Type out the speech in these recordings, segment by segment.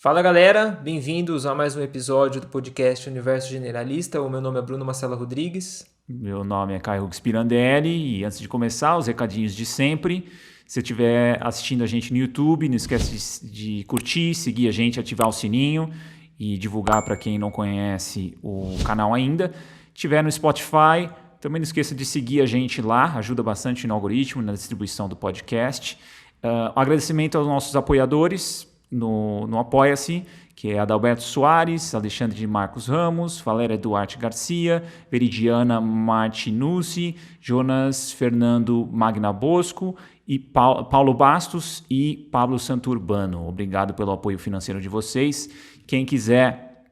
Fala galera, bem-vindos a mais um episódio do podcast Universo Generalista. O meu nome é Bruno Marcelo Rodrigues. Meu nome é Caio Hughes Pirandelli e antes de começar, os recadinhos de sempre. Se estiver assistindo a gente no YouTube, não esquece de curtir, seguir a gente, ativar o sininho e divulgar para quem não conhece o canal ainda. Estiver no Spotify, também não esqueça de seguir a gente lá, ajuda bastante no algoritmo, na distribuição do podcast. Um agradecimento aos nossos apoiadores no Apoia-se, que é Adalberto Soares, Alexandre de Marcos Ramos, Valéria Duarte Garcia, Veridiana Martinucci, Jonas Fernando Magna Bosco e Paulo Bastos e Pablo Santurbano. Obrigado pelo apoio financeiro de vocês. Quem quiser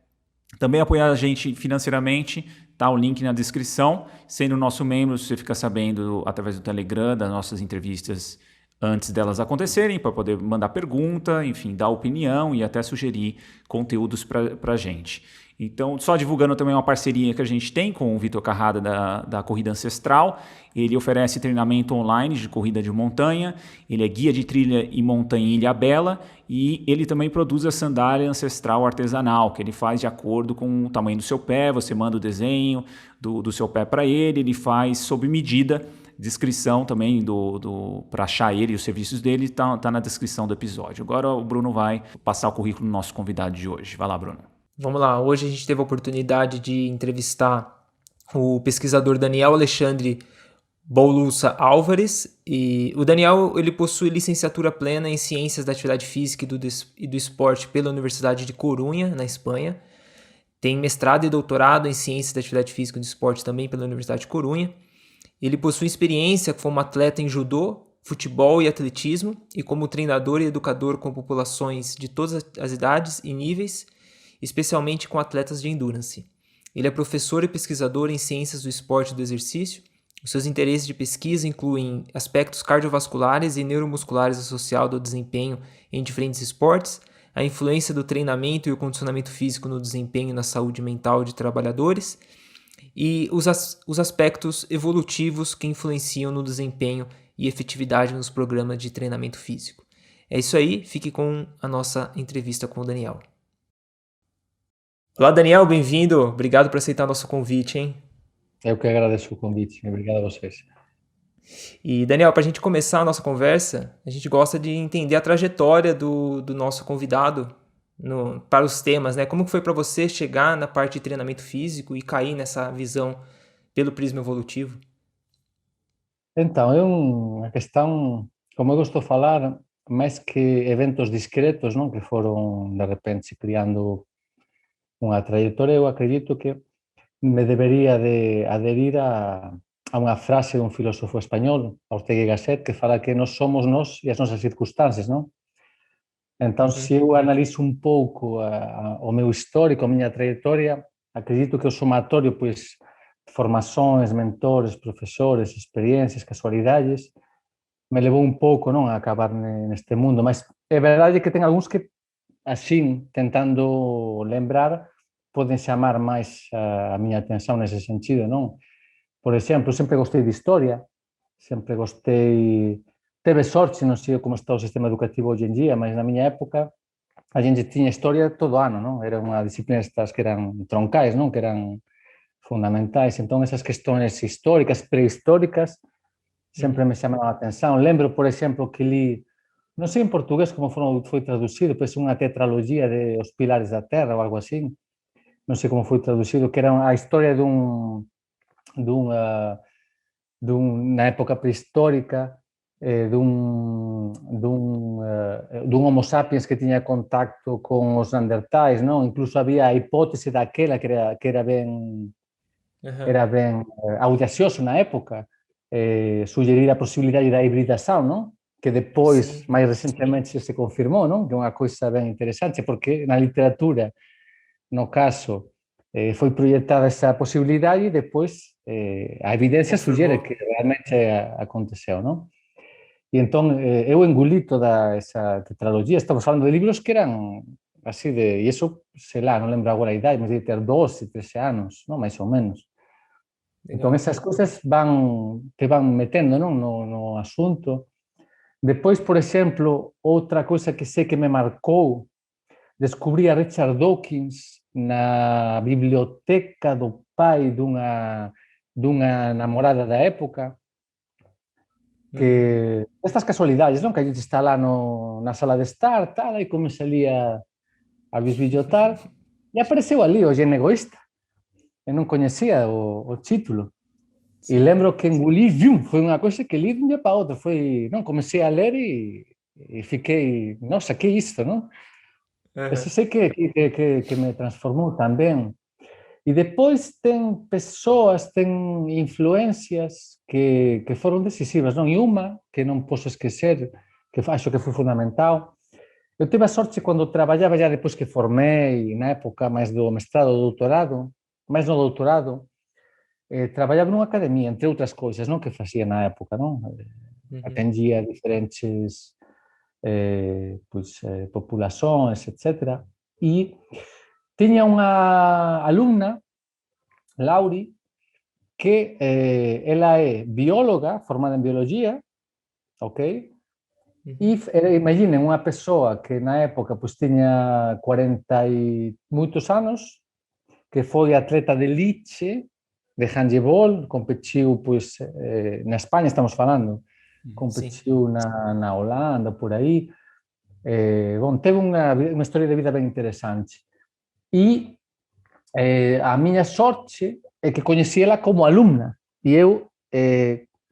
também apoiar a gente financeiramente, tá o link na descrição. Sendo nosso membro, você fica sabendo através do Telegram das nossas entrevistas antes delas acontecerem, para poder mandar pergunta, enfim, dar opinião e até sugerir conteúdos para a gente. Então, só divulgando também uma parceria que a gente tem com o Vitor Carrada da Corrida Ancestral. Ele oferece treinamento online de corrida de montanha, ele é guia de trilha e montanha em Ilhabela e ele também produz a sandália ancestral artesanal, que ele faz de acordo com o tamanho do seu pé, você manda o desenho do seu pé para ele faz sob medida. Descrição também para achar ele e os serviços dele tá na descrição do episódio. Agora o Bruno vai passar o currículo do nosso convidado de hoje. Vai lá, Bruno. Vamos lá, hoje a gente teve a oportunidade de entrevistar o pesquisador Daniel Alexandre Bouluça Álvares. E o Daniel ele possui licenciatura plena em Ciências da Atividade Física e do Esporte pela Universidade de Corunha, na Espanha. Tem mestrado e doutorado em Ciências da Atividade Física e do Esporte também pela Universidade de Corunha. Ele possui experiência como atleta em judô, futebol e atletismo e como treinador e educador com populações de todas as idades e níveis, especialmente com atletas de endurance. Ele é professor e pesquisador em ciências do esporte e do exercício. Os seus interesses de pesquisa incluem aspectos cardiovasculares e neuromusculares associados ao desempenho em diferentes esportes, a influência do treinamento e o condicionamento físico no desempenho e na saúde mental de trabalhadores, e os aspectos evolutivos que influenciam no desempenho e efetividade nos programas de treinamento físico. É isso aí, fique com a nossa entrevista com o Daniel. Olá, Daniel, bem-vindo. Obrigado por aceitar nosso convite, hein? Eu que agradeço o convite. Obrigado a vocês. E, Daniel, para a gente começar a nossa conversa, a gente gosta de entender a trajetória do nosso convidado para os temas, né? Como que foi para você chegar na parte de treinamento físico e cair nessa visão pelo prisma evolutivo? Então, é uma questão, como eu gosto de falar, mais que eventos discretos, não, que foram de repente se criando uma trajetória, eu acredito que me deveria de aderir a uma frase de um filósofo espanhol, Ortega y Gasset, que fala que nós somos nós e as nossas circunstâncias, não? Então, se eu analiso um pouco o meu histórico, a minha trajetória, acredito que o somatório, pois, formações, mentores, professores, experiências, casualidades, me levou um pouco não, a acabar neste mundo. Mas é verdade que tem alguns que, assim, tentando lembrar, podem chamar mais a minha atenção nesse sentido, não? Por exemplo, eu sempre gostei de história, sempre gostei. Teve sorte, não sei como está o sistema educativo hoje em dia, mas na minha época a gente tinha história todo ano, não? Era uma disciplina estas que eram troncais, não? Que eram fundamentais. Então, essas questões históricas, pré-históricas, sempre me chamaram a atenção. Lembro, por exemplo, que li, não sei em português como foi traduzido, parece uma tetralogia de Os Pilares da Terra ou algo assim, não sei como foi traduzido, que era a história na época pré-histórica, de um Homo sapiens que tinha contacto com os Neandertais, não? Incluso havia a hipótese daquela que era bem audacioso na época, sugerir a possibilidade da hibridação, não? Que depois, Sim. mais recentemente, se confirmou, não? Que é uma coisa bem interessante, porque na literatura, no caso, foi projetada essa possibilidade e depois a evidência sugere que realmente aconteceu, não? E então eu engoli toda essa tetralogia. Estamos falando de livros que eram assim de... E isso, sei lá, não lembro agora a idade, mas devia ter 12, 13 anos, não? Mais ou menos. Então essas coisas te vão metendo, não? No assunto. Depois, por exemplo, outra coisa que sei que me marcou descubrí a Richard Dawkins na biblioteca do pai dunha namorada da época, que estas casualidades, non? Que a gente está lá na sala de estar, tal, e comece ali a bisbillotar, e apareceu ali o Gen Egoísta. Eu non coñecía o título. E lembro que engoli, foi unha coisa que li dun día para outro. Non, comecei a ler e fiquei, nossa, que isto, non? Ese sei que me transformou tamén. E depois ten persoas, ten influencias que foron decisivas, non? E unha que non posso esquecer, que acho que foi fundamental. Eu tive a sorte cando traballaba já depois que formei, na época máis do mestrado, do doutorado, máis no doutorado, traballaba nunha academia, entre outras cousas, non? Que facía na época, non? Atendía diferentes populações, etc. E tiña unha alumna, Lauri, que ela é bióloga, formada en biologia, ok? E imaginen unha persoa que na época pois, tiña 40 e moitos anos, que foi atleta de elite de handball, competiu pois, na España, estamos falando, competiu na Holanda, por aí. Bom, teve unha historia de vida ben interesante. E a miña sorte é que coñecí ela como alumna. E eu,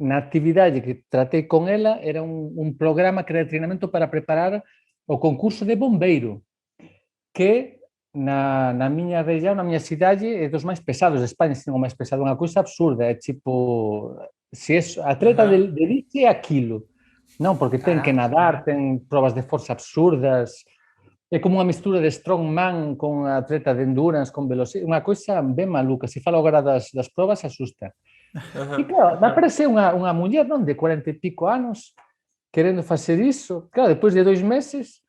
na actividade que tratei con ela, era un programa que era de treinamento para preparar o concurso de bombeiro, que na miña región, na miña cidade, é dos máis pesados de España, se non o máis pesado, unha cousa absurda, é tipo, se é atleta de elite é aquilo, non, porque ten que nadar, ten probas de forza absurdas, é como unha mistura de strongman con atleta de endurance, con velocidade, unha cousa ben maluca, se falo agora das probas, asusta. E claro, me aparece unha muller, non, de 40 e pico anos, querendo facer iso, claro, depois de 2 meses,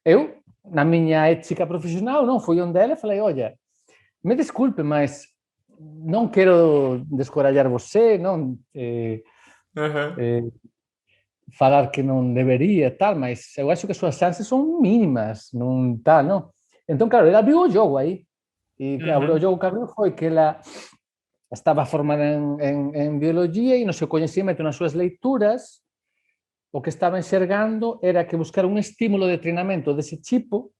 eu, na miña ética profesional, non, fui onde ela e falei, olla, me desculpe, mas non quero descorallar você, non, falar que non debería, tal, mas eu acho que as súas chances son mínimas, non tal, non? Entón, claro, ela abriu o jogo aí, e o jogo que abriu foi que ela estaba formada en biología e no seu coñecimento, nas súas leituras, o que estaba enxergando era que buscar un estímulo de treinamento dese tipo,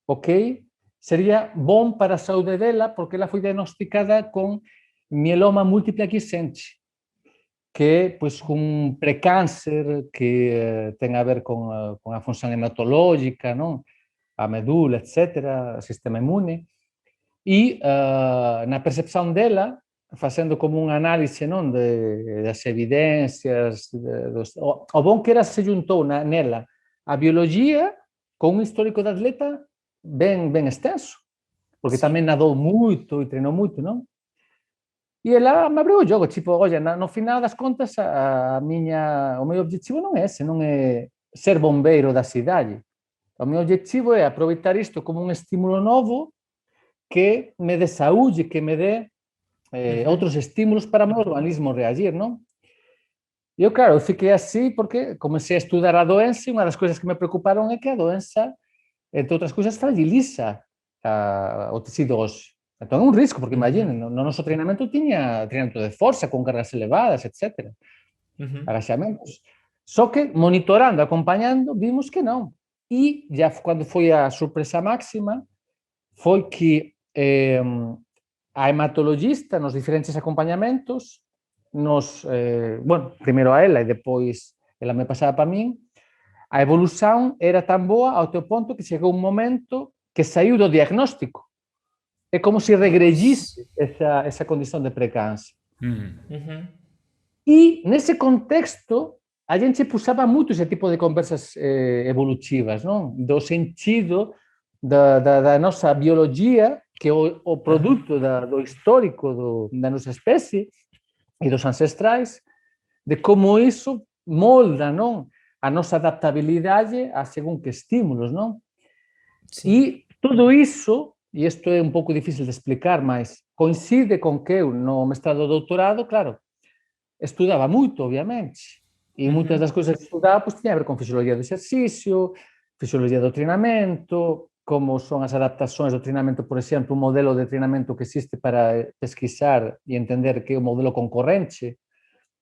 ok, sería bon para a saúde dela, porque ela foi diagnosticada con mieloma múltiple aquisente, que é pois, un precáncer que ten a ver con a función hematológica, non? A medula, etc., o sistema inmune. E na percepción dela, facendo como un análise non, das evidencias, o bon que era se juntou nela a biología con un histórico de atleta ben extenso, porque tamén nadou moito e treinou moito, non? E ela me abriu o jogo, tipo, oye, no final das contas, o meu objetivo non é ese, non é ser bombeiro da cidade. O meu objetivo é aproveitar isto como un estímulo novo que me dé saúde, que me dé outros estímulos para o meu organismo reagir, non? E eu, claro, eu fiquei así porque comecei a estudar a doença e unha das coisas que me preocuparon é que a doença, entre outras coisas, fragiliza o tecido óseo. Entón é un risco, porque imaginen, no noso treinamento tiña treinamento de forza, con cargas elevadas, etc. Agachamentos. Só que, monitorando, acompañando, vimos que non. E, já cando foi a sorpresa máxima, foi que a hematologista, nos diferentes acompañamentos, bueno, primeiro a ela e depois ela me pasaba para min, a evolución era tan boa ao teu ponto que chegou un momento que saiu do diagnóstico. É como se regrediese esa condición de precâncer. E, nesse contexto, a gente puxaba moito ese tipo de conversas evolutivas, non? Do sentido da nosa biologia, que é o produto do histórico da nosa especie e dos ancestrais, de como iso molda, non? A nosa adaptabilidade a según que estímulos, non? E tudo iso, e isto é un pouco difícil de explicar, mas coincide con que eu, no mestrado doutorado, claro, estudaba moito, obviamente, e moitas das cousas que estudaba pois, tiña a ver con fisiologia do exercicio, fisiologia do treinamento, como son as adaptações do treinamento, por exemplo, un modelo de treinamento que existe para pesquisar e entender que é o modelo concorrente,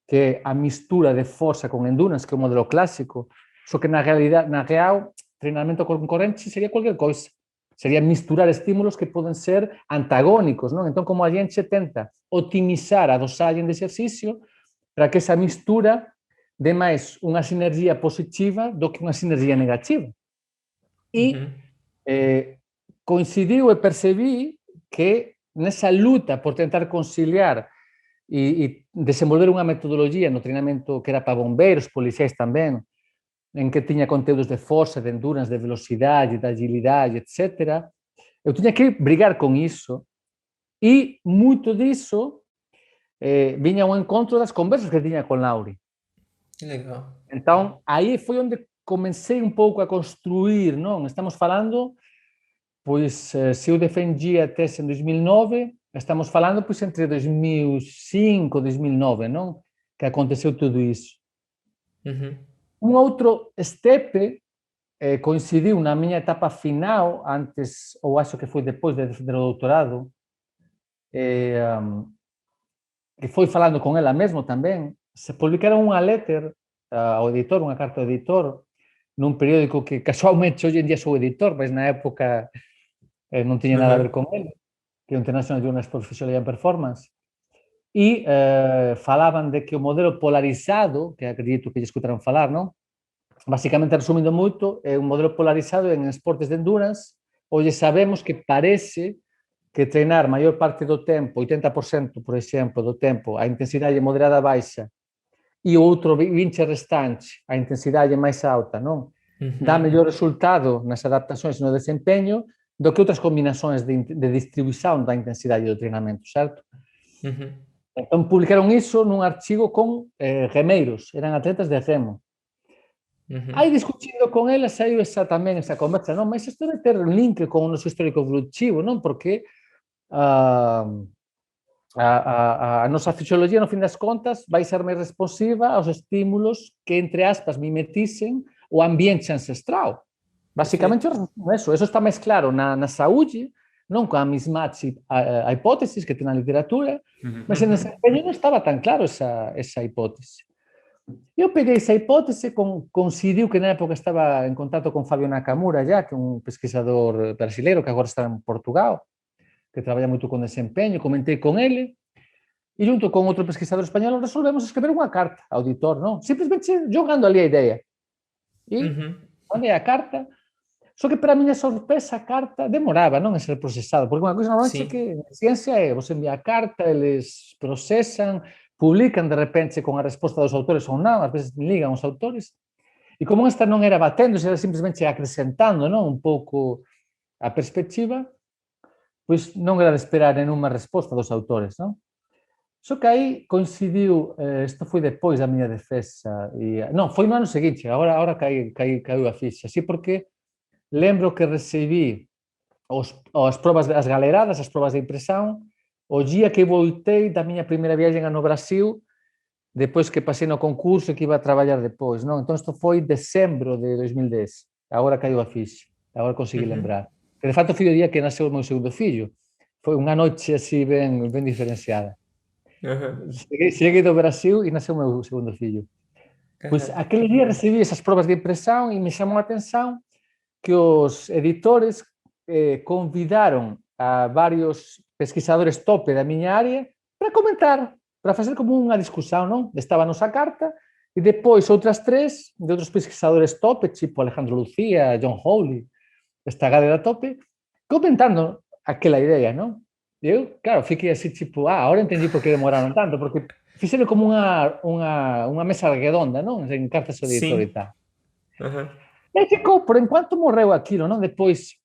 que é a mistura de força con endurance, que é o modelo clásico, só que na real, treinamento concorrente sería cualquier coisa. Sería misturar estímulos que poden ser antagónicos, non? Entón, como a gente tenta optimizar a dosagem de exercicio para que esa mistura dê máis unha sinergia positiva do que unha sinergia negativa. E coincidiu e percebi que nesa luta por tentar conciliar e desenvolver unha metodoloxía no treinamento que era para bombeiros, policiais tamén, en que tiña conteúdos de força, de endurance, de velocidade, de agilidade, etc. Eu tiña que brigar con iso e moito diso viña ao encontro das conversas que tiña con Lauri. Que legal. Então, aí foi onde comecei un pouco a construir, non? Estamos falando, pois, se eu defendi a tese en 2009, estamos falando, pois, entre 2005 e 2009, non? Que aconteceu tudo iso. Un outro step coincidiu na miña etapa final, antes, ou acho que foi depois do doutorado, que foi falando con ela mesmo tamén, se publicaron unha letter ao editor, unha carta ao editor, nun periódico que casualmente hoxe en día sou editor, mas na época non tiña nada a ver con ele, que é o International Journal for Physiology and Performance, e falaban de que o modelo polarizado, que acredito que lle escutaron falar, non? Basicamente, resumindo moito, é un modelo polarizado en esportes de endurance, onde sabemos que parece que treinar maior parte do tempo, 80%, por exemplo, do tempo, a intensidade moderada baixa, e o outro 20% restante, a intensidade máis alta, non? Dá mellor resultado nas adaptações e no desempeño do que outras combinações de distribuição da intensidade do treinamento, certo? Entón, publicaron iso nun artigo con remeiros, eran atletas de remo. Aí, discutindo con ela, saiu tamén esa conversa, non? Mas isto debe ter un link con o noso histórico evolutivo, non? Porque a nosa fisioloxía, no fin das contas, vai ser máis responsiva aos estímulos que, entre aspas, mimeticen o ambiente ancestral. Basicamente, eso está máis claro na saúde, non con a mismatch a hipótesis que ten a literatura, mas en desempeño non estaba tan claro esa hipótese. Eu peguei esa hipótese, coincidiu que na época estaba en contacto con Fabio Nakamura, que é un pesquisador brasileiro que agora está en Portugal, que traballa moito con desempeño, comentei con ele, e junto con outro pesquisador español resolvemos escrever unha carta ao editor, non? Simplesmente jogando ali a idea. E mandei a carta, só que para a miña sorpresa a carta demoraba, non, a ser procesada, porque unha coisa normalmente que a ciencia é, você envía a carta, eles procesan, publican de repente con a resposta dos autores ou non, ás veces ligan os autores, e como esta non era batendo, era simplesmente acrescentando, non, un pouco a perspectiva, pois non era de esperar nenhuma resposta dos autores, non? Só que aí coincidiu, isto foi depois da miña defesa, non, foi no ano seguinte, agora caiu a ficha, así porque lembro que recibi as probas, as galeradas, as probas de impresión, o día que voltei da miña primeira viaxen no Brasil, depois que pasei no concurso e que iba a traballar depois, non? Entón, isto foi decembro de 2010, agora caiu a ficha, agora consegui lembrar. Que de facto foi o día que nasceu o meu segundo fillo, foi unha noite así ben diferenciada. Cheguei do Brasil e nasceu o meu segundo fillo. Pois aquele día recibi esas probas de impresión e me chamou a atención que os editores convidaron a varios pesquisadores tope da miña área para comentar, para facer como unha discusión, non? Estaba a nosa carta e depois outras tres de outros pesquisadores tope, tipo Alejandro Lucía, John Howley, esta galera tope, comentando aquela idea, non? E eu, claro, fiquei así, tipo, agora entendi por que demoraron tanto, porque fixeron como unha mesa redonda, non? En cartas ao editor e tal. E ficou, por enquanto morreu aquilo, non? Depois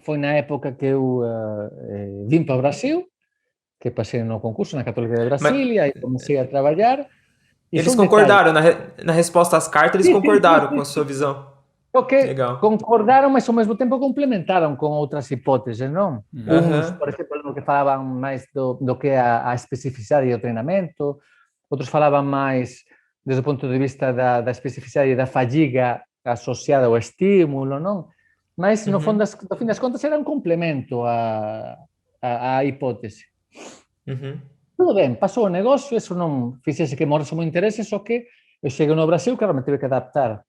foi na época que eu vim para o Brasil, que pasei no concurso na Católica de Brasília, e comecei a trabalhar. Eles concordaram, na resposta às cartas, eles concordaram com a sua visão. Ok, concordaron, mas ao mesmo tempo complementaron con outras hipóteses, non? Uns, por exemplo, que falaban máis do que a especificidade do treinamento, outros falaban máis desde o ponto de vista da especificidade da fadiga asociada ao estímulo, non? mas no fim das contas era un complemento á hipótese. Tudo ben, pasou o negocio, eso non fixese que morrese o meu interese, só que eu cheguei no Brasil, claro, me tive que adaptar.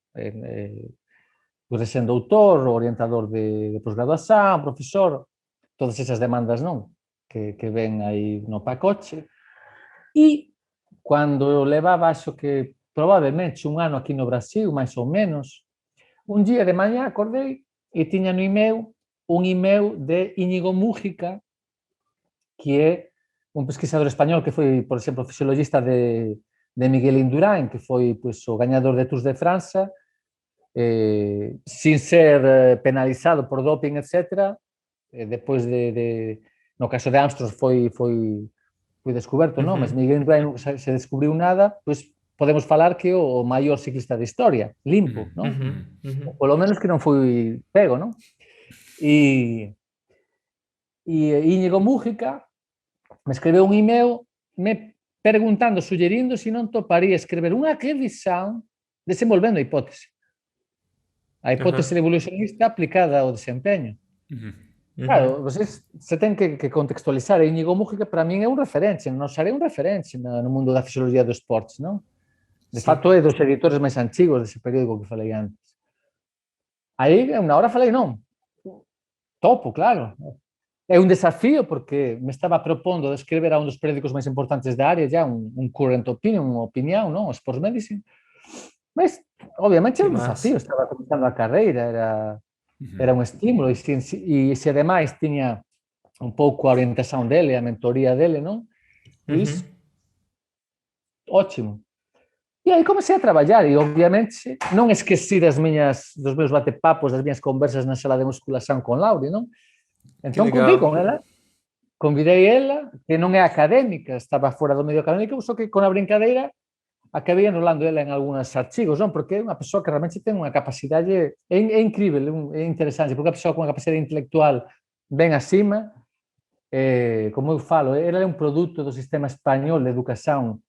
Pude ser doutor, orientador de posgraduación, profesor, todas esas demandas non que ven aí no pacote. E cando eu levaba, acho que probablemente un ano aquí no Brasil, máis ou menos, un día de mañá acordei e tiña no email un email de Íñigo Mújica, que é un pesquisador español que foi, por exemplo, fisiologista de Miguel Indurain, que foi pois, o gañador de Tours de França, sin ser penalizado por doping, etc. Depois no caso de Armstrong foi descoberto, non? Mas Miguel Indurain non se descubriu nada, pois podemos falar que o maior ciclista da historia, limpo, non? Polo menos que non foi pego, non? E Íñigo Mújica me escreveu un email me preguntando, suggerindo se non toparía escrever unha revisión desenvolvendo a hipótese. A hipótese evolucionista aplicada ao desempeño. Claro, vocês se ten que contextualizar. Íñigo Mújica para min é un referente, non seré un referente no mundo da fisioloxía dos esportes, non? De facto é dos editores máis antigos dese periódico que falei antes. Aí, unha hora falei, non, topo, claro. É un desafío porque me estaba propondo de escrever a un dos periódicos máis importantes da área, já un current opinion, unha opinión, non? O Sports Medicine. Mas, obviamente, era un desafío. Estaba comenzando a carreira, era un estímulo. E se ademais tiña un pouco a orientación dele, a mentoría dele, non? Pois, ótimo. E aí comecei a traballar e, obviamente, non esqueci dos meus batepapos, das miñas conversas na sala de musculación con Lauri, non? Entón, convidei ela, que non é académica, estaba fora do medio académico, só que con a brincadeira acabei enrolando ela en algúns artigos, non? Porque é unha persoa que realmente ten unha capacidade, é incrível, é interesante, porque é unha persoa con unha capacidade intelectual ben acima, como eu falo, ela é un produto do sistema español de educación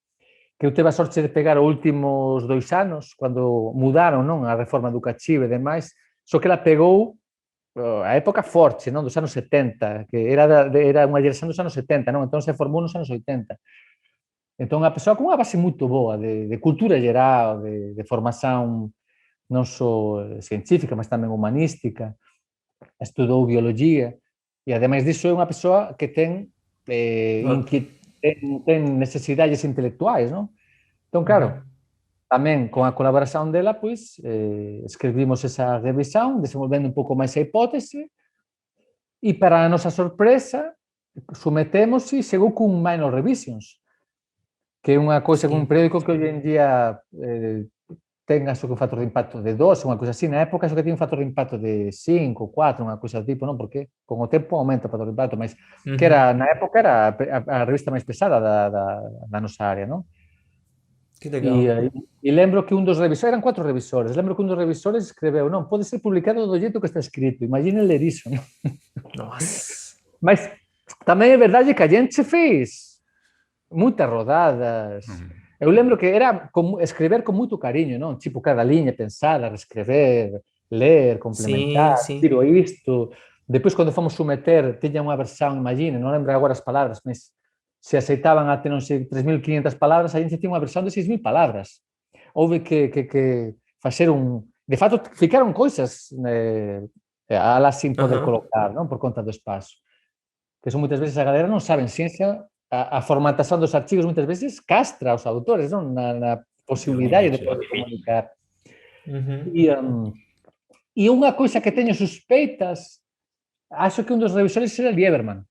que eu teve a sorte de pegar os últimos 2 anos, cando mudaron, non, a reforma educativa e demais, só que ela pegou a época forte, non, dos anos 70, que era unha xeración dos anos 70, non? Entón se formou nos anos 80. Entón, a persoa con unha base moito boa de cultura geral, de formación non só científica, mas tamén humanística, estudou biología, e ademais disso é unha persoa que ten necesidades intelectuais, non? Entón, claro, tamén con a colaboración dela, pois, escribimos esa revisión, desenvolvendo un pouco máis a hipótese, e para a nosa sorpresa, sometemos e chegou cun minor revisions, que é unha cousa con un periódico que hoxe en día ten aso que un factor de impacto de 2, unha cousa así. Na época, aso que tiene un factor de impacto de 5, 4, unha cousa do tipo, non? Porque con o tempo aumenta o factor de impacto, mas que era, na época era a revista máis pesada da nosa área, non? Que legal. E lembro que un dos revisores, eran 4 revisores, lembro que un dos revisores escreveu, non, pode ser publicado do jeito que está escrito, imaginen ler iso, non? Nossa. Mas tamén é verdade que a gente fez moitas rodadas. Eu lembro que era escrever con moito cariño, non? Tipo, cada liña pensada, reescrever, ler, complementar, tiro isto. Depois, cando fomos someter, tiña unha versión, imagine, non lembro agora as palabras, mas se aceitaban até, non sei, 3.500 palabras, a gente tiña unha versión de 6.000 palabras. Houve que facer un... De facto, ficaron cousas alas sin poder colocar, non? Por conta do espazo. Que son moitas veces a galera non saben ciencia, a formatación dos artigos moitas veces castra aos autores, non? Na posibilidade de poder comunicar. E unha coisa que teño suspeitas, acho que un dos revisores era Lieberman,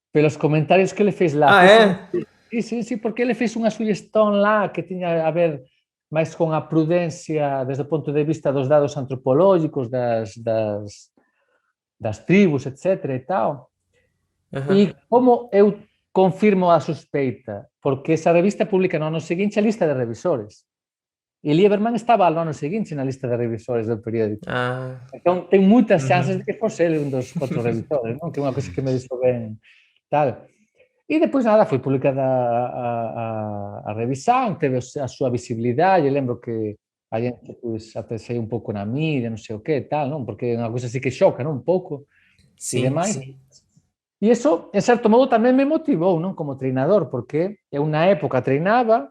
pelos comentarios que ele fez lá. Ah, é? Sí, porque ele fez unha sugestón lá que tiña a ver máis con a prudencia desde o punto de vista dos dados antropológicos, das tribus, etc. e tal. E como eu confirmo a suspeita? Porque esa revista publica no ano seguinte a lista de revisores. E Lieberman estaba no ano seguinte na lista de revisores do periódico. Entón, ten moitas chances de que fose ele un dos 4 revisores, non? Que é unha coisa que me dixo ben tal. E depois, nada, foi publicada a revisión, teve a súa visibilidade. Eu lembro que a gente pois, até saiu un pouco na mídia, non sei o que, tal, non? Porque é unha cousa así que xoca, non? Un pouco e Sim, demais. sim. E iso, en certo modo, tamén me motivou, non? Como treinador, porque eu na época treinaba,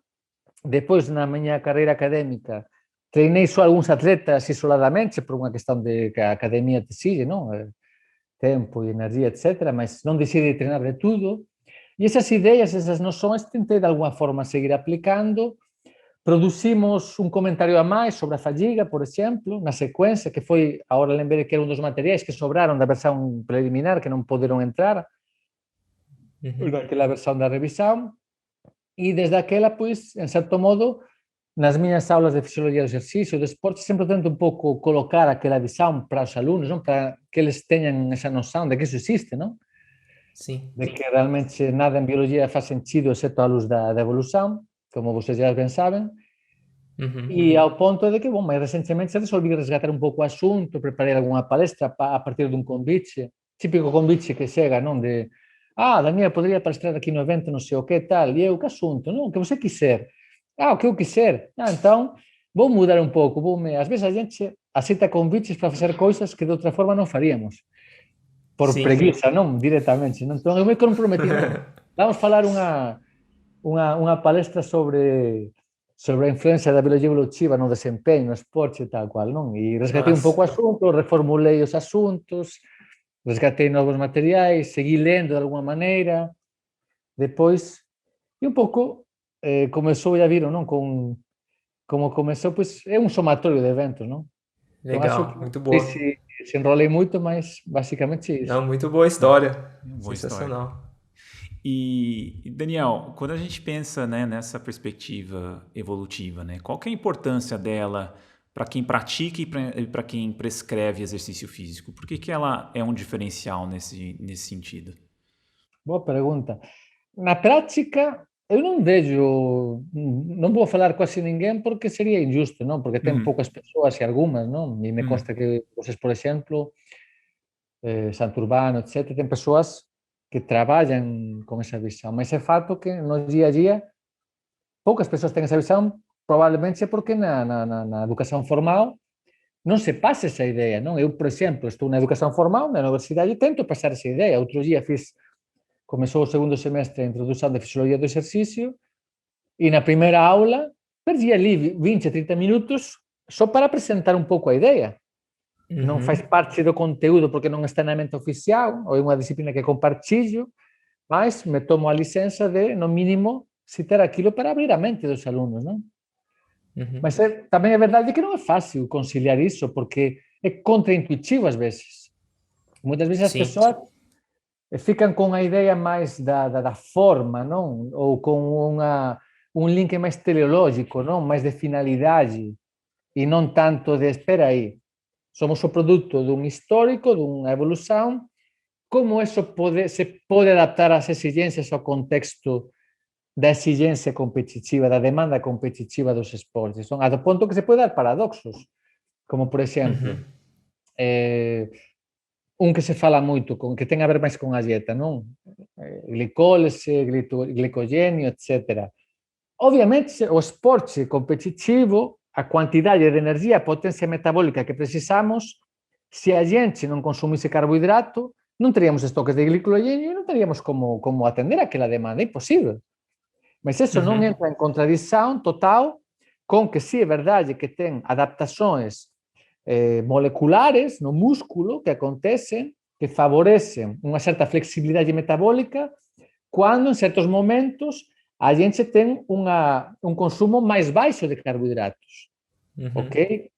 depois na miña carreira académica treinei só algúns atletas isoladamente por unha questón de que a academia te sigue, non? Tempo e energía, etc. Mas non deixei de treinar de tudo. E esas ideas, esas noções, tentei de alguma forma seguir aplicando. Producimos un comentario a máis sobre a falliga, por exemplo, na secuencia, que foi, agora lembrei que era un dos materiais que sobraron da versión preliminar, que non poderon entrar, Uhum. naquela versión da revisión, e desde aquela, pois, en certo modo, nas miñas aulas de fisiologia do exercicio, do esporte, sempre tento un pouco colocar aquela visão para os alunos, non? Para que eles teñan esa noção de que iso existe, non? Sim. De que realmente nada en biologia faz sentido excepto a luz da evolución, como vocês já ben saben, Uhum. e ao ponto de que, bom, mais recentemente resolvi resgatar un pouco o asunto, preparei algunha palestra a partir dun convite, típico convite que chega, non? De, Daniel, podría palestrar aquí no evento, non sei o que, tal, e eu, que asunto? Non, o que você quiser. O que eu quiser. Entón, vou mudar un pouco, ás veces a gente aceita convites para facer cousas que de outra forma non faríamos, por Sim. preguiça, non? Directamente. Non? Entón, eu me comprometi, non? Vamos falar unha palestra sobre a influencia da biologia evolutiva no desempeño, no esporte e tal cual, non? E resgatei un pouco o Nossa. asunto, reformulei os asuntos, resgatei novos materiais, seguí lendo de alguma maneira, depois, e un pouco comezou, já viron, non? Como comezou, pois é un somatorio de eventos, non? Entón, acho que Legal, muito non sei boa. se enrolei moito, mas basicamente é isso. Não, muito boa história. Boa história. Sensacional. E, Daniel, quando a gente pensa, né, nessa perspectiva evolutiva, né, qual que é a importância dela para quem pratica e para quem prescreve exercício físico? Por que ela é um diferencial nesse sentido? Boa pergunta. Na prática, eu non vejo, non vou falar quase ninguén porque sería injusto, non? Porque ten Uhum, poucas persoas e algunhas, non? E me uhum, consta que vocês, por exemplo, Santurbano, etc., ten persoas que traballan con esa visión, mas é fato que no día a día poucas persoas ten esa visión, probablemente porque na educación formal non se pasa esa idea, non? Eu, por exemplo, estou na educación formal, na universidade, e tento pasar esa idea. Outro día comezou o segundo semestre a introdución de fisiologia do exercicio e na primeira aula perdi ali 20, 30 minutos só para apresentar un pouco a idea. Non faz Uhum. parte do conteúdo porque non está na mente oficial, ou é unha disciplina que compartillo, mas me tomo a licença de, no mínimo, citar aquilo para abrir a mente dos alumnos, non? Uhum. Mas tamén é verdade que non é fácil conciliar iso, porque é contraintuitivo ás veces. Moitas veces as Sim. persoas fican con a idea máis da forma, non? Ou con un link máis teleológico, non? Máis de finalidade, e non tanto de, espera aí, somos o produto dun histórico, dunha evolución, como eso se pode adaptar ás exigencias ao contexto da exigencia competitiva, da demanda competitiva dos esportes, non? A do ponto que se pode dar paradoxos, como, por exemplo, Uhum. un que se fala moito, que ten a ver máis con a dieta, non? Glicólise, glicogenio, etc. Obviamente, o esporte competitivo, a quantidade de energía, a potencia metabólica que precisamos, se a gente non consumisse carbohidrato, non teríamos estoques de glicogenio e non teríamos como atender aquela demanda, é imposible. Mas eso non Uhum. entra en contradición total con que sí é verdade que ten adaptações moleculares no músculo que acontecen, que favorecen unha certa flexibilidade metabólica cando en certos momentos a gente ten un consumo máis baixo de carbohidratos, Uhum. ok?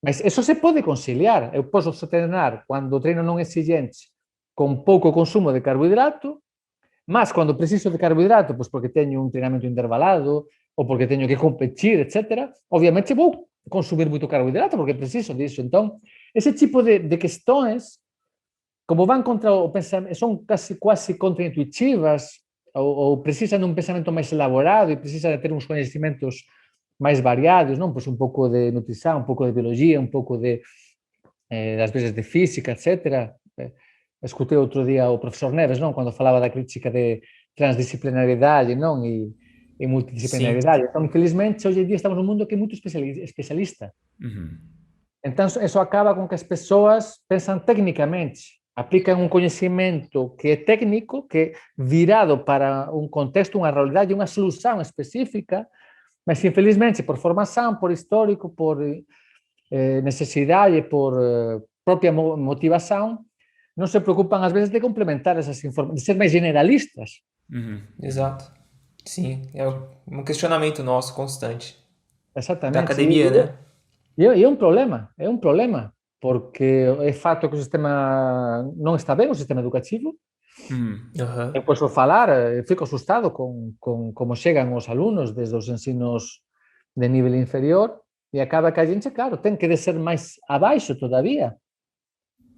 Mas eso se pode conciliar. Eu posso treinar cando o treino non é exigente con pouco consumo de carbohidrato, mas cando preciso de carbohidrato, pois porque teño un treinamento intervalado ou porque teño que competir, etc., obviamente vou consumir moito carbohidrato porque preciso disso. Entón, ese tipo de questões, como van contra o pensamento, son quase contraintuitivas ou precisan dun pensamento máis elaborado e precisan de ter uns coñecimentos máis variados, non? Pois un pouco de nutrición, un pouco de biologia, un pouco de, ás veces, de física, etc. Escutei outro día o profesor Neves, non? Cando falaba da crítica de transdisciplinaridade, non? em Sim, multidisciplinaridade. Então, infelizmente, hoje em dia estamos num mundo que é muito especialista. Uhum. Então, isso acaba com que as pessoas pensam tecnicamente, aplicam um conhecimento que é técnico, que é virado para um contexto, uma realidade, uma solução específica, mas infelizmente, por formação, por histórico, por necessidade, por própria motivação, não se preocupam às vezes de complementar essas informações, de ser mais generalistas. Uhum. exato. Sim, é um questionamento nosso constante da Exatamente. academia, né? É um problema, porque é fato que o sistema não está bem, o sistema educativo. Uhum. Aham. Eu posso falar, eu fico assustado com como chegam os alunos desde os ensinos de nível inferior e acaba que a gente, claro, tem que descer mais abaixo todavia.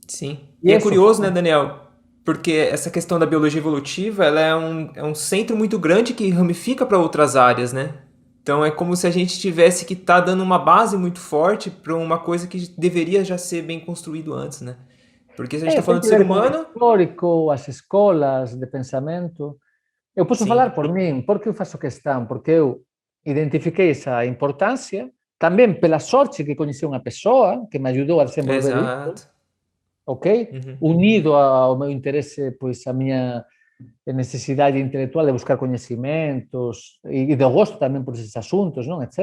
Sim. E E é isso, curioso, né, Daniel? Porque essa questão da biologia evolutiva, ela é um centro muito grande que ramifica para outras áreas, né? Então é como se a gente tivesse que estar dando uma base muito forte para uma coisa que deveria já ser bem construído antes, né? Porque se a gente está tem falando de que ser ver com o humano, histórico, as escolas de pensamento. Eu posso falar sim, por mim, porque eu faço questão, porque eu identifiquei essa importância, também pela sorte que conheci uma pessoa que me ajudou a desenvolver isso, exato. ok? Uhum. Unido ao meu interesse, pois a minha necessidade intelectual de buscar conhecimentos e do gosto também por esses assuntos, não? Etc.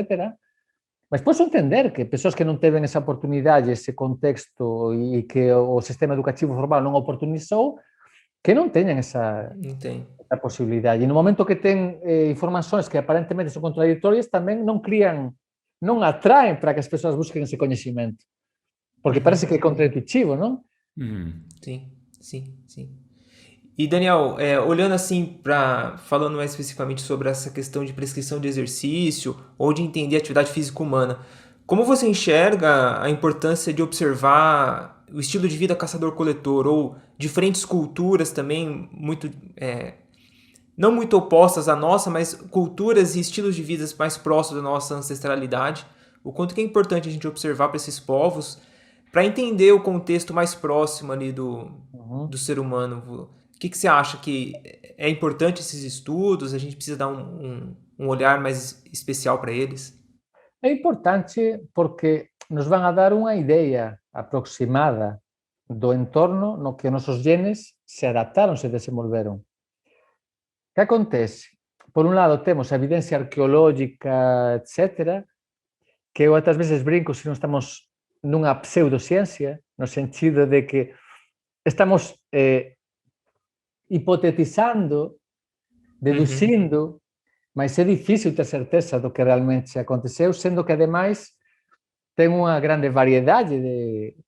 Mas posso entender que pessoas que não têm essa oportunidade, esse contexto e que o sistema educativo formal não oportunizou, que não tenham Não tem. essa possibilidade. E no momento que têm informações que aparentemente são contraditórias, também não criam, não atraem para que as pessoas busquem esse conhecimento. Porque Uhum. parece que é contraintuitivo, não? Uhum. Sim, sim, sim. E Daniel, olhando assim para falando mais especificamente sobre essa questão de prescrição de exercício ou de entender a atividade física humana, como você enxerga a importância de observar o estilo de vida caçador-coletor ou diferentes culturas também muito não muito opostas à nossa, mas culturas e estilos de vida mais próximos da nossa ancestralidade? O quanto que é importante a gente observar para esses povos para entender o contexto mais próximo ali do Uhum. ser humano. O que você acha que é importante esses estudos? A gente precisa dar um olhar mais especial para eles? É importante porque nos vão a dar uma ideia aproximada do entorno no que nossos genes se adaptaram, se desenvolveram. O que acontece? Por um lado, temos a evidência arqueológica, etc., que eu outras veces brinco se non estamos nunha pseudociencia, no sentido de que estamos hipotetizando, Uhum. deducindo, mas é difícil ter certeza do que realmente aconteceu, sendo que, ademais, ten unha grande variedade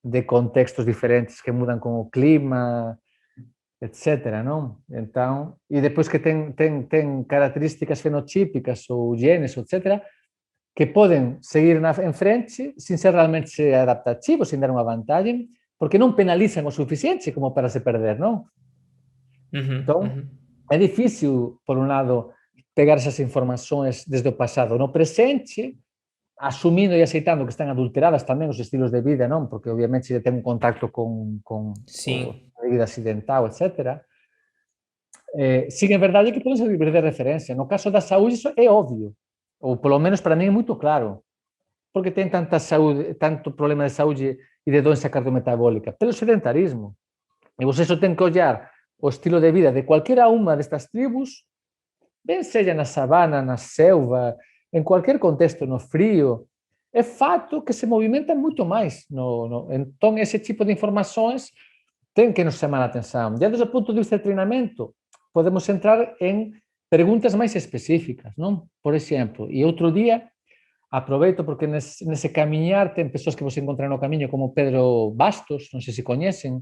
de contextos diferentes que mudan con o clima, etc. Non? Entón, e depois que ten características fenotípicas ou genes, etc., que poden seguir en frente sin ser realmente adaptativos, sin dar unha vantagem, porque non penalizan o suficiente como para se perder, non? Uhum. Entón, Uhum. é difícil, por un lado, pegar esas informações desde o pasado no presente, asumindo e aceitando que están adulteradas tamén os estilos de vida, non? Porque obviamente se ten un contacto con o Sim. vida accidental, etc. Sí que é verdade que poden servir de referencia. No caso da saúde, iso é obvio, ou polo menos para mí é muito claro. Porque tem tanta saúde, tanto problema de saúde e de doença cardiometabólica? Pelo sedentarismo. E você só tem que olhar o estilo de vida de qualquer uma destas tribos, bem seja na savana, na selva, em qualquer contexto, no frio, é fato que se movimenta muito mais. Então, esse tipo de informações tem que nos chamar a atenção. Já desde o ponto de vista de treinamento, podemos entrar em perguntas mais específicas, não? Por exemplo, e outro dia aproveito porque nesse caminhar tem pessoas que você encontra no caminho, como Pedro Bastos, não sei se conhecem,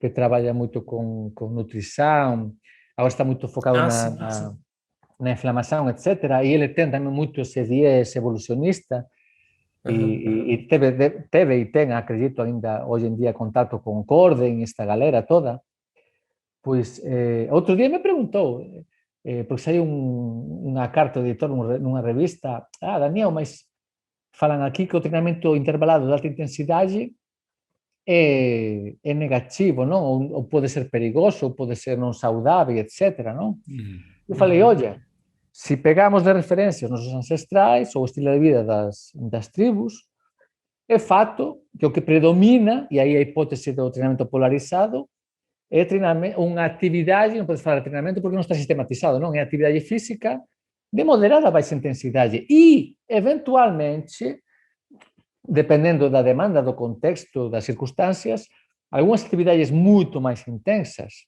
que trabalha muito com nutrição, agora está muito focado Ah, na, sim, na, sim. na inflamação, etc. E ele tem também muito esse viés evolucionista Aham. e teve e tem, acredito ainda, hoje em dia, contato com Corden, esta galera toda. Pois, outro dia me perguntou, porque saiu unha carta de editor nunha revista, Daniel, mas falan aquí que o treinamento intervalado de alta intensidade é negativo, non? Ou pode ser perigoso, ou pode ser non saudável, etc. Non? Uhum. Eu falei, Uhum. olha, se pegamos de referencia os nosos ancestrais ou o estilo de vida das tribus, é fato que o que predomina, e aí a hipótese do treinamento polarizado, é unha actividade, non podes falar de treinamento porque non está sistematizado, non? É actividade física de moderada a baixa intensidade e, eventualmente, dependendo da demanda, do contexto, das circunstancias, algunhas actividades moito máis intensas.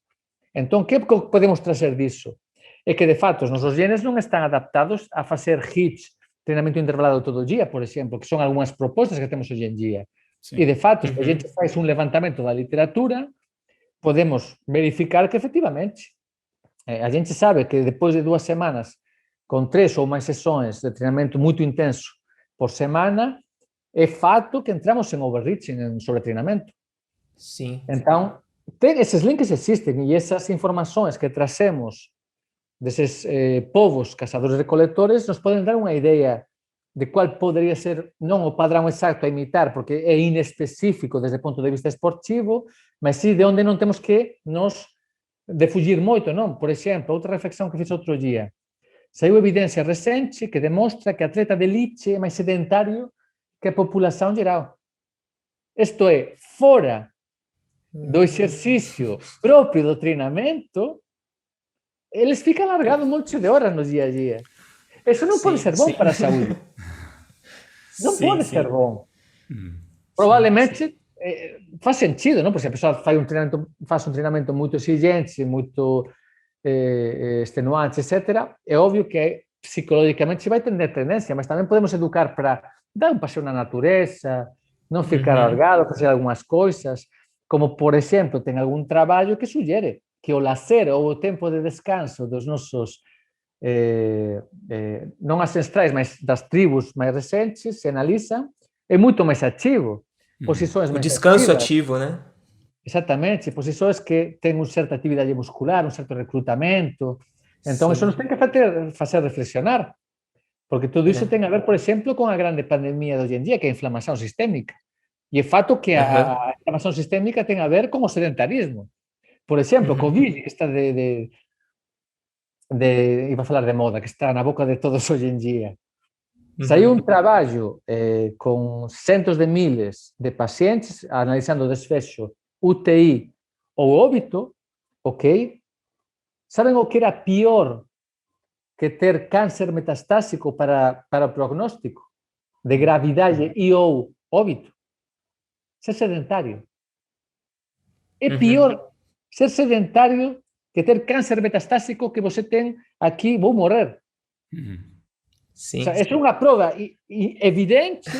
Entón, que podemos trazer disso? É que, de fato, os nosos genes non están adaptados a facer HIIT, treinamento intervalado todo o día, por exemplo, que son algunhas propostas que temos hoxe en día. E, de fato, se a gente faz un levantamento da literatura, podemos verificar que, efectivamente, a gente sabe que depois de 2 semanas, con 3 ou máis sessões de treinamento muito intenso por semana, é fato que entramos en overreaching, en sobretreinamento. Sim. Então, esses links existem e essas informações que trazemos desses povos caçadores-recoletores nos podem dar unha idea de qual poderia ser, non o padrão exacto a imitar, porque é inespecífico desde o ponto de vista esportivo, mas sim de onde non temos que nos de fugir moito, non? Por exemplo, outra reflexión que fiz outro día, saiu evidencia recente que demostra que atleta de elite é máis sedentario que a população geral. Isto é, fora do exercício próprio do treinamento, eles ficam largados um monte de horas no dia a dia. Isso não pode ser bom para a saúde. Não pode ser bom. Provavelmente faz sentido, não? Porque se a pessoa faz um treinamento muito exigente, muito extenuante, etc., é óbvio que psicologicamente se vai ter tendência, mas também podemos educar para dar um passeio na natureza, não ficar largado, fazer algumas coisas, como, por exemplo, tem algum trabalho que sugere que o lazer ou o tempo de descanso dos nossos, não ancestrais, mas das tribos mais recentes, se analisam, é muito mais ativo. Posições mais descanso ativas. ativo, né? Exatamente, posições que têm uma certa atividade muscular, um certo recrutamento. Então, isso nos tem que fazer reflexionar, porque tudo isso tem a ver, por exemplo, com a grande pandemia de hoje em dia, que é a inflamação sistêmica. E é fato que a inflamação sistêmica tem a ver com o sedentarismo. Por exemplo, o Covid, que está iba a falar de moda, que está na boca de todos hoje em dia. Saiu um trabalho com centos de miles de pacientes, analisando o desfecho UTI ou óbito, ok? Sabem o que era pior que ter câncer metastásico para o prognóstico de gravidade e ou óbito? Ser sedentário. É pior ser sedentário que ter câncer metastásico que você tem aqui, vou morrer. Sim. O sea, é unha prova evidente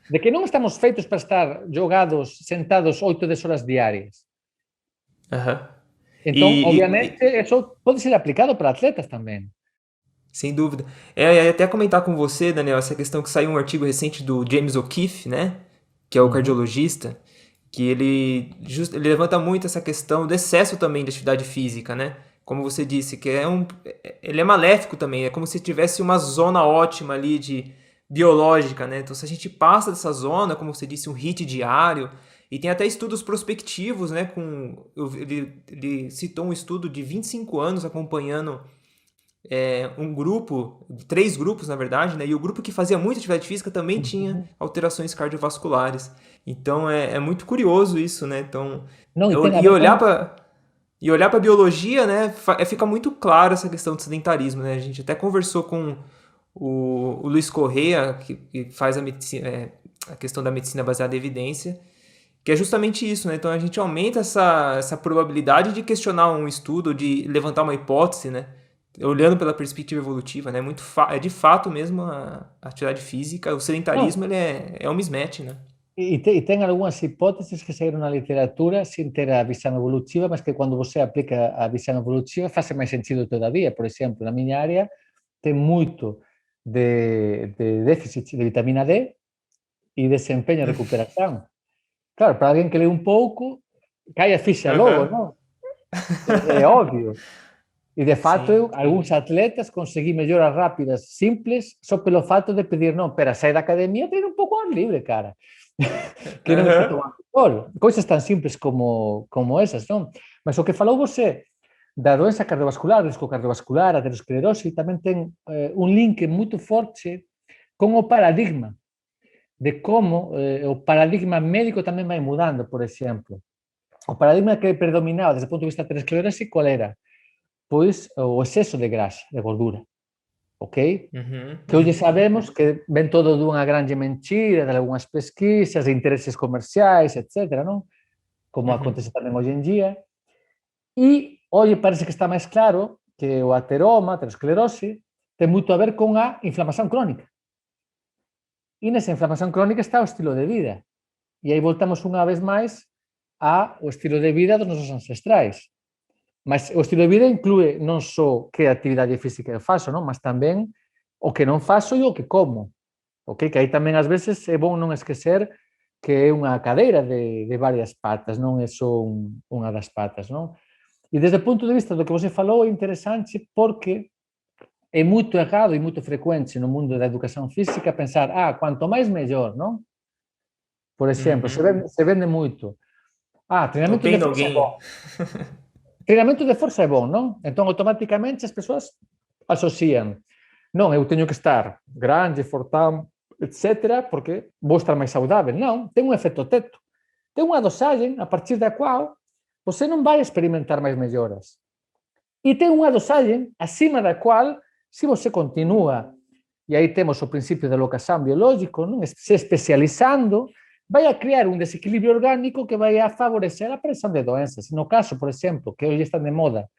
de que non estamos feitos para estar jogados, sentados 8 10 horas diarias. Então, obviamente, isso pode ser aplicado para atletas também. Sem dúvida. Até comentar com você, Daniel, essa questão que saiu um artigo recente do James O'Keefe, né? Que é o cardiologista, que ele levanta muito essa questão do excesso também de atividade física, né? Como você disse, que ele é maléfico também, é como se tivesse uma zona ótima ali biológica, né? Então, se a gente passa dessa zona, como você disse, um HIIT diário, e tem até estudos prospectivos, né? Ele citou um estudo de 25 anos acompanhando um grupo, 3 grupos, na verdade, né? E o grupo que fazia muita atividade física também tinha alterações cardiovasculares. Então, é muito curioso isso, né? Então, e olhar para a biologia, né, fica muito claro essa questão do sedentarismo, né? A gente até conversou com o Luiz Correia, que faz a questão da medicina baseada em evidência, que é justamente isso, né? Então a gente aumenta essa probabilidade de questionar um estudo, de levantar uma hipótese, né? Olhando pela perspectiva evolutiva, né? É de fato mesmo a atividade física, o sedentarismo ele é um mismatch, né? E tem algumas hipóteses que saíram na literatura sem ter a visão evolutiva, mas que quando você aplica a visão evolutiva faz mais sentido todavia. Por exemplo, na minha área tem muito de déficit de vitamina D e desempenho e recuperação. Claro, para alguém que lê um pouco, cai a ficha logo, não? É óbvio. E, de fato, alguns atletas consegui melhoras rápidas, simples, só pelo fato de pedir, não, espera, sai da academia, treina um pouco ao ar livre, cara. Que não está tomando alcohol. Coisas tão simples como essas, não? Mas o que falou você da doença cardiovascular, risco cardiovascular, aterosclerose, tamén ten un link moito forte con o paradigma de como o paradigma médico tamén vai mudando, por exemplo. O paradigma que predominaba desde o punto de vista da aterosclerose, qual era? Pois o exceso de grasa, de gordura, ok? Que hoxe sabemos que ven todo dunha grande mentira, de algunhas pesquisas, de intereses comerciais, etc., non? Como acontece tamén hoxe en día. E hoxe parece que está máis claro que o ateroma, a aterosclerose, ten moito a ver con a inflamación crónica. E nesa inflamación crónica está o estilo de vida. E aí voltamos unha vez máis ao estilo de vida dos nosos ancestrais. Mas o estilo de vida inclúe non só que actividade física eu faço, non? Mas tamén o que non faço e o que como. Okay? Que aí tamén ás veces é bom non esquecer que é unha cadeira de varias patas, non é só unha das patas, non? E desde o punto de vista do que você falou é interesante porque é moito errado e moito frecuente no mundo da educación física pensar, quanto máis mellor, non? Por exemplo, se vende moito. Treinamento de força é bom. Treinamento de força é bom, non? Entón, automáticamente as persoas asocian. Non, eu teño que estar grande, fortão, etc., porque vou estar máis saudável. Non, ten un efecto teto. Ten unha dosagem a partir da qual você non vai experimentar máis melloras. E ten unha dosagem acima da qual, se você continúa, e aí temos o principio da locação biológico, non? Se especializando, vai a criar un desequilibrio orgánico que vai a favorecer a aparición de doenças. No caso, por exemplo, que hoje están de moda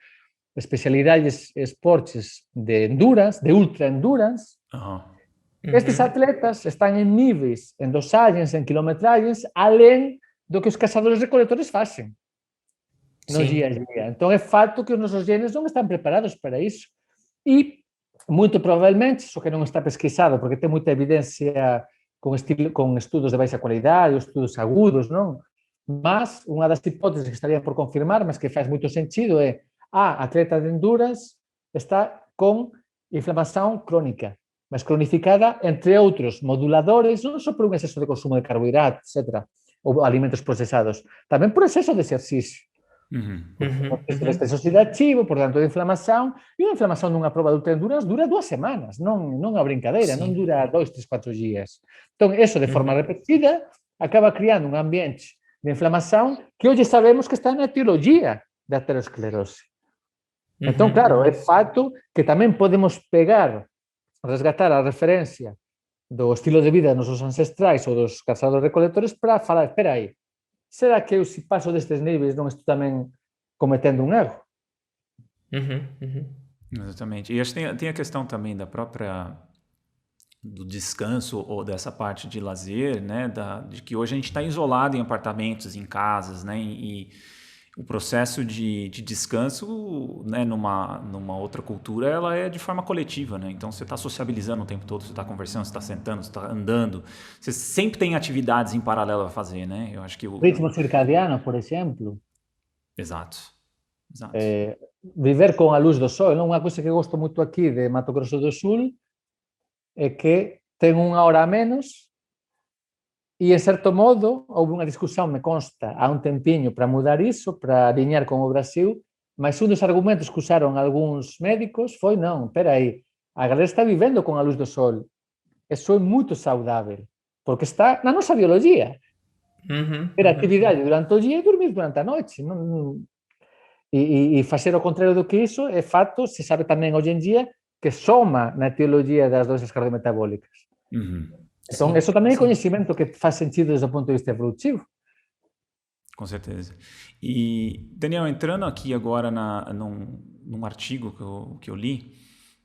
especialidades esportes de endurance, de ultra endurance, estes atletas están en níveis, en dosagens, en quilometragens, além do que os caçadores-recoletores facen no dia a dia. Então, é fato que os nosos genes non están preparados para iso. E, muito provavelmente, iso que non está pesquisado, porque ten moita evidencia con estudos de baixa cualidade, estudos agudos, non? Mas unha das hipóteses que estaría por confirmar, mas que faz moito sentido, é a atleta de endurance está con inflamación crónica, mas cronificada, entre outros moduladores, non só por un exceso de consumo de carbohidratos, etc., ou alimentos procesados, tamén por exceso de exercicio. Exceso oxidativo, por tanto, de inflamación, e unha inflamación dunha prova de ultraendurance dura 2 semanas, non a brincadeira, non dura 2, 3, 4 días. Entón, eso de forma repetida acaba criando un ambiente de inflamación que hoxe sabemos que está na etioloxía da aterosclerose. Entón, claro, é fato que tamén podemos resgatar a referencia do estilo de vida dos nosos ancestrais ou dos cazadores-recoletores para falar, espera aí, será que eu, se paso destes níveis, não estou também cometendo um erro? Exatamente. E acho que tem a questão também do descanso ou dessa parte de lazer, né? De que hoje a gente está isolado em apartamentos, em casas, né? E o processo de descanso, né? Numa outra cultura, ela é de forma coletiva, né? Então você está sociabilizando o tempo todo, você está conversando, você está sentando, você está andando, você sempre tem atividades em paralelo a fazer, né? Eu acho que ritmo circadiano, por exemplo. Exato. Viver com a luz do sol, não? Uma coisa que eu gosto muito aqui de Mato Grosso do Sul é que ten 1 hora a menos e, en certo modo, houve unha discusión, me consta, há un tempiño para mudar iso, para alinear con o Brasil, mas un dos argumentos que usaron algúns médicos foi, non, espera aí, a galera está vivendo con a luz do sol. Eso é moito saudável, porque está na nosa biología. Ter actividade durante o dia e dormir durante a noite. E facer o contrario do que iso é fato, se sabe tamén hoxe en día, que soma na etiologia das doenças cardiometabólicas. Então, isso também é conhecimento que faz sentido desde o ponto de vista evolutivo. Com certeza. E, Daniel, entrando aqui agora num artigo que eu li,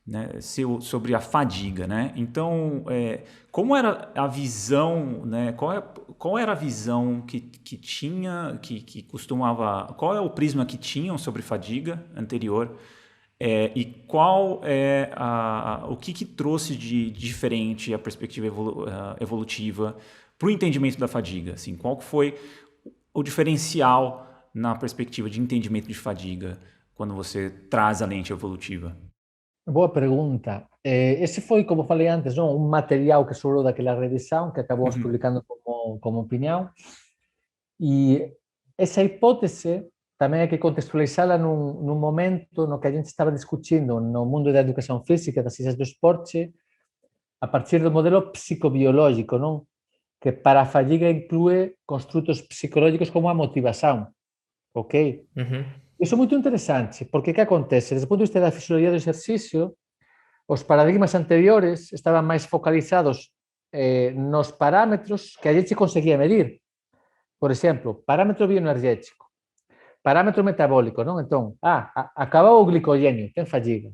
né, sobre a fadiga, né? Então, como era a visão, né? Qual era a visão que tinha, que costumava... Qual é o prisma que tinham sobre fadiga anterior? E qual é o que trouxe de diferente a perspectiva evolutiva para o entendimento da fadiga? Assim, qual foi o diferencial na perspectiva de entendimento de fadiga quando você traz a lente evolutiva? Boa pergunta. Esse foi, como falei antes, um material que sobrou daquela revisão que acabamos publicando como opinião. E essa hipótese tamén hai que contextualizala nun momento no que a gente estaba discutindo no mundo da educación física, das ciencias do esporte, a partir do modelo psicobiológico, non? Que para a fadiga inclúe construtos psicológicos como a motivación, ok? Uhum. Iso é moito interesante, porque que acontece? Desde o punto de vista da fisiología do exercicio, os paradigmas anteriores estaban máis focalizados nos parámetros que a gente conseguía medir. Por exemplo, parámetro bioenergético, parámetro metabólico, non? Entón, acabou o glicogenio, ten fadiga.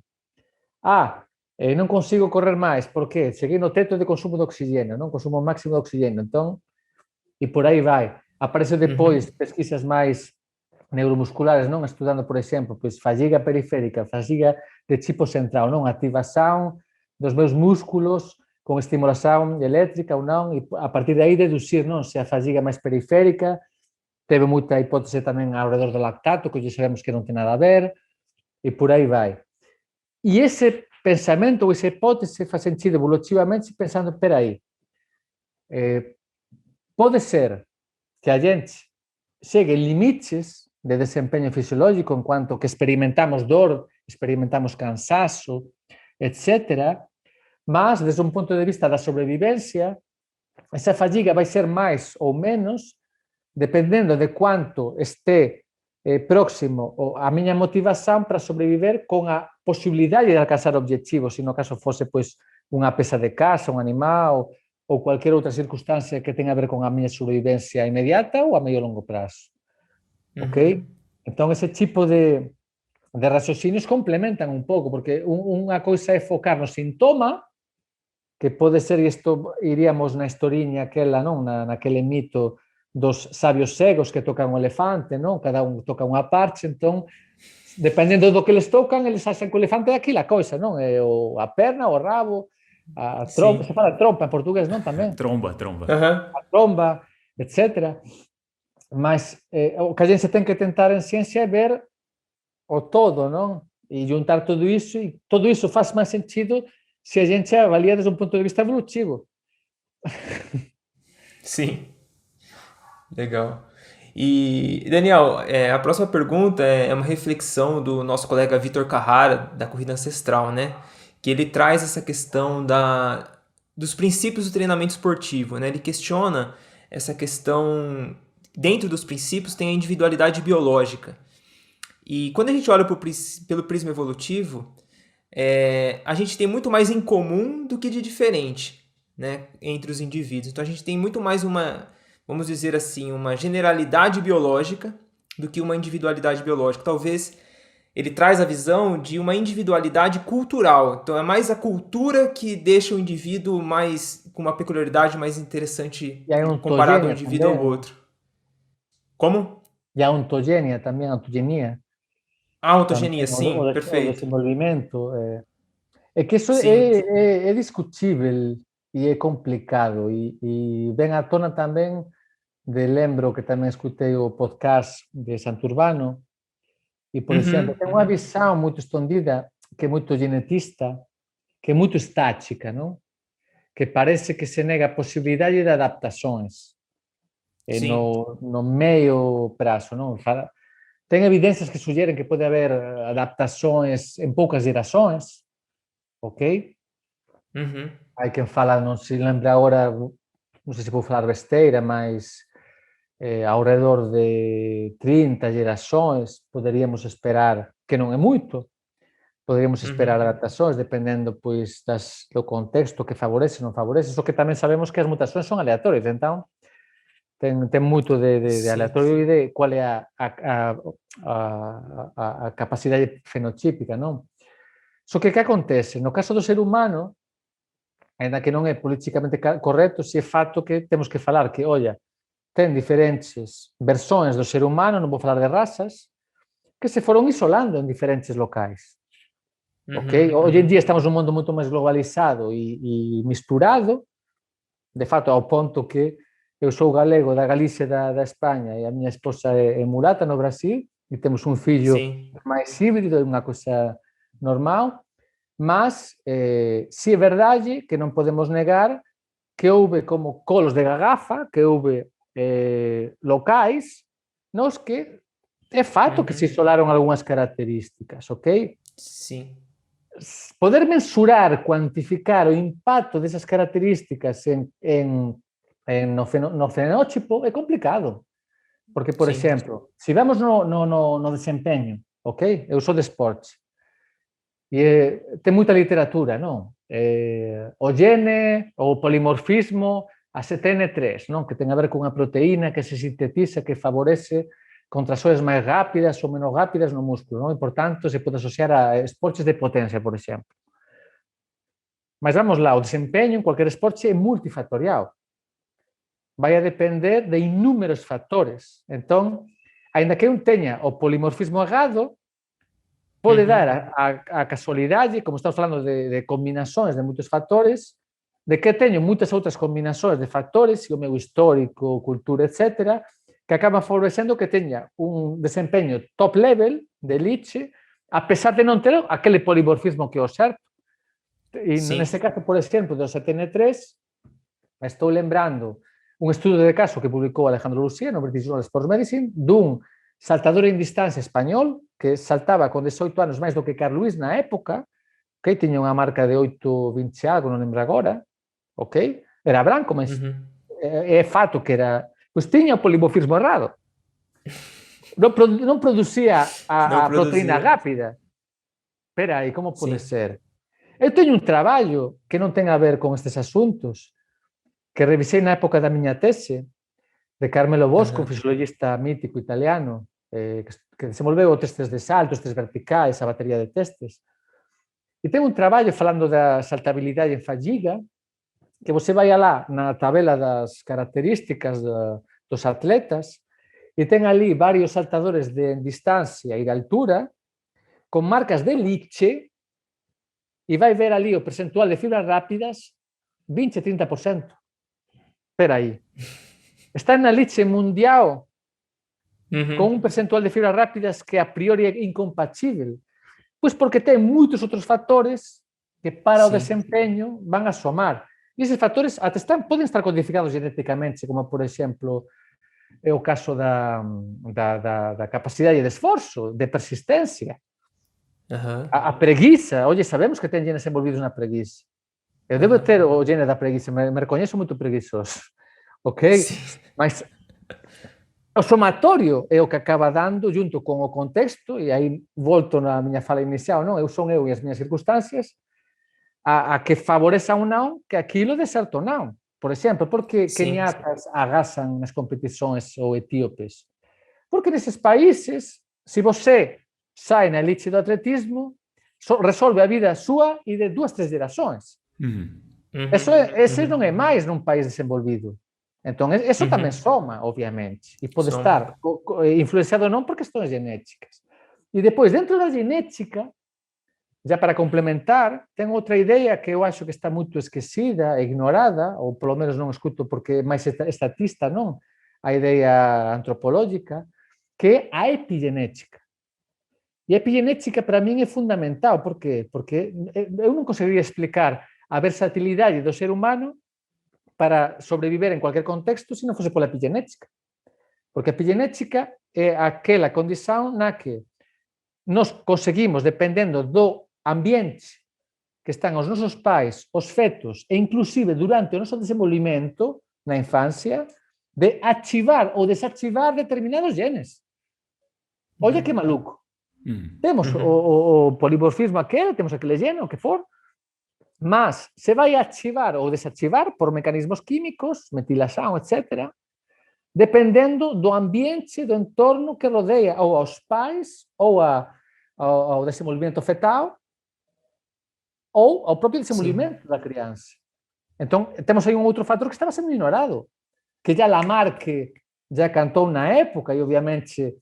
Non consigo correr máis, por qué? Cheguei no teto de consumo de oxigênio, non? Consumo máximo de oxigênio, entón, e por aí vai. Aparece depois pesquisas máis neuromusculares, non? Estudando, por exemplo, pois fadiga periférica, fadiga de tipo central, non? Activación dos meus músculos con estimulación eléctrica ou non, e a partir de aí deducir, non? Se a fadiga máis periférica, teve moita hipótese tamén ao redor do lactato, que hoxe sabemos que non ten nada a ver, e por aí vai. E ese pensamento ou esa hipótese faz sentido evolutivamente pensando, espera aí, pode ser que a gente chegue en limites de desempeño fisiológico en cuanto que experimentamos dor, experimentamos cansazo, etc., mas, desde un punto de vista da sobrevivencia, esa fadiga vai ser máis ou menos dependendo de quanto este próximo a miña motivación para sobreviver con a posibilidade de alcanzar objetivos, se no caso fose pois unha peza de casa, un animal ou cualquier outra circunstancia que tenga a ver con a miña sobrevivencia inmediata ou a medio longo prazo. Ok? Entón, ese tipo de raciocinios complementan un pouco, porque unha coisa é focar no sintoma, que pode ser, e isto iríamos na historiña aquela, non? Naquele mito dos sabios cegos que tocan o elefante, non? Cada un toca unha parte, entón, dependendo do que les tocan, eles achan que o elefante é aquela coisa, non? É a perna, o rabo, a trompa, se fala trompa en portugués, non? Tamén. Tromba. A tromba, etc. Mas o que a gente ten que tentar en ciencia é ver o todo, non? E juntar todo iso faz máis sentido se a gente avalia desde un punto de vista evolutivo. Sim. Legal. E, Daniel, a próxima pergunta é uma reflexão do nosso colega Vitor Carrara, da Corrida Ancestral, né? Que ele traz essa questão dos princípios do treinamento esportivo, né? Ele questiona essa questão, dentro dos princípios tem a individualidade biológica. E quando a gente olha pelo prisma evolutivo, a gente tem muito mais em comum do que de diferente, né? Entre os indivíduos. Então a gente tem muito mais vamos dizer assim, uma generalidade biológica do que uma individualidade biológica. Talvez ele traz a visão de uma individualidade cultural. Então é mais a cultura que deixa o indivíduo com uma peculiaridade mais interessante comparado a um indivíduo ao outro. Como? E a ontogênia também, a ontogenia. A ontogenia, sim, perfeito. O desenvolvimento. É que isso é discutível e é complicado. E vem à tona também, lembro que também escutei o podcast de Santurbano, e, por exemplo, tem uma visão muito estendida, que é muito genetista, que é muito estática, não? Que parece que se nega a possibilidade de adaptações no meio prazo, não? Tem evidências que sugerem que pode haver adaptações em poucas gerações, ok? Há quem fala, não se lembra agora, não sei se vou falar besteira, mas ao redor de 30 gerações poderíamos esperar, que não é muito, poderíamos esperar adaptações, dependendo pois do contexto que favorece ou não favorece, só que também sabemos que as mutações são aleatórias, então tem muito de aleatório e de qual é a capacidade fenotípica, não? Só que o que acontece? No caso do ser humano, ainda que não é politicamente correto, se é fato que temos que falar que, olha, tem diferentes versões do ser humano, não vou falar de raças, que se foram isolando em diferentes locais. Ok? Hoje em dia estamos num mundo muito mais globalizado e misturado, de fato, ao ponto que eu sou galego da Galícia da Espanha e a minha esposa é mulata no Brasil e temos um filho mais híbrido, uma coisa normal, mas se é verdade que não podemos negar que houve como colos de garrafa, que houve locais nos que É fato que se Uhum. isolaram algumas características, ok? Sim. Poder mensurar, quantificar o impacto dessas características no fenótipo é complicado. Porque, por Sim. exemplo, se vamos no desempenho, ok? Eu sou de esportes e tem muita literatura, não? O gene, o polimorfismo, a CTN3, non? Que ten a ver con a proteína que se sintetiza, que favorece contracções máis rápidas ou menos rápidas no músculo, non? E, por tanto, se pode asociar a esportes de potencia, por exemplo. Mas vamos lá, o desempeño en cualquier esporte é multifactorial. Vai a depender de inúmeros factores. Entón, aínda que un teña o polimorfismo errado, pode Uhum. dar a casualidade, como estamos falando de combinações de moitos factores, de que teño moitas outras combinações de factores, o meu histórico, cultura, etc., que acaban favorecendo que teña un desempeño top level de elite, a pesar de non ter aquele polimorfismo que é o certo. E Sim. neste caso, por exemplo, do CTN3, estou lembrando un estudo de caso que publicou Alejandro Lucía no British Journal of Sports Medicine dun saltador en distancia español que saltaba con 18 anos máis do que Carl Lewis na época, ok? Tiña unha marca de 8,20 algo, non lembro agora, ok? Era branco, mas Uhum. é fato que era... Pois tiña o polimorfismo errado. Non producía Não a proteína produzia. rápida. Espera aí, como pode Sim. ser? Eu teño un traballo que non ten a ver con estes asuntos, que revisei na época da miña tese, de Carmelo Bosco, un Aham. fisiologista mítico italiano, que desenvolveu testes de saltos, testes verticais, a batería de testes. E ten un traballo falando da saltabilidade en fadiga, que você vai alá na tabela das características dos atletas e ten ali varios saltadores de distancia e de altura con marcas de elite e vai ver ali o percentual de fibras rápidas 20-30%. Espera aí. Está na elite mundial con un Uhum. percentual de fibras rápidas que a priori é incompatível. Pois porque ten moitos outros factores que para o Sim. desempeño van a somar. E esses factores até poden estar codificados genéticamente, como, por exemplo, é o caso da capacidade de esforzo, de persistencia. Aham. A preguiça, olha, sabemos que ten genes envolvidos na preguiça. Eu devo Aham. ter o gene da preguiça, me reconheço muito preguiçoso, ok? Sim. Mas o somatorio é o que acaba dando, junto con o contexto, e aí volto na miña fala inicial, non? Eu son eu e as miñas circunstancias, a que favoreza ou non que aquilo de certo ou non. Por exemplo, por que Sim. keniatas agasan nas competições ou etíopes? Porque neses países, se você sai na elite do atletismo, resolve a vida súa e de 2-3 gerações. Uhum. Uhum. Ese non é Uhum. máis nun país desenvolvido. Entón, eso tamén Uhum. soma, obviamente, e pode Soma. estar influenciado non por questões genéticas. E depois, dentro da genética, já para complementar, ten outra idea que eu acho que está moito esquecida, ignorada, ou polo menos non escuto porque é máis estatista, non? A idea antropológica, que é a epigenética. E a epigenética para min é fundamental, por qué? Porque eu non conseguiría explicar a versatilidade do ser humano para sobreviver en cualquier contexto se non fose pola epigenética. Porque a epigenética é aquela condición na que nos conseguimos, dependendo do ambiente que están os nosos pais, os fetos e inclusive durante o noso desenvolvimento na infancia, de activar ou desactivar determinados genes. Olha que Uhum. maluco. Uhum. Temos Uhum. o polimorfismo aquele, temos aquele gene, o que for, mas se vai activar ou desactivar por mecanismos químicos, metilação, etc., dependendo do ambiente, do entorno que rodeia ou aos pais, ou ao desenvolvimento fetal, ou ao próprio Sim. desenvolvimento da criança. Então, temos aí um outro fator que estava sendo ignorado, que já Lamarck já cantou na época, e obviamente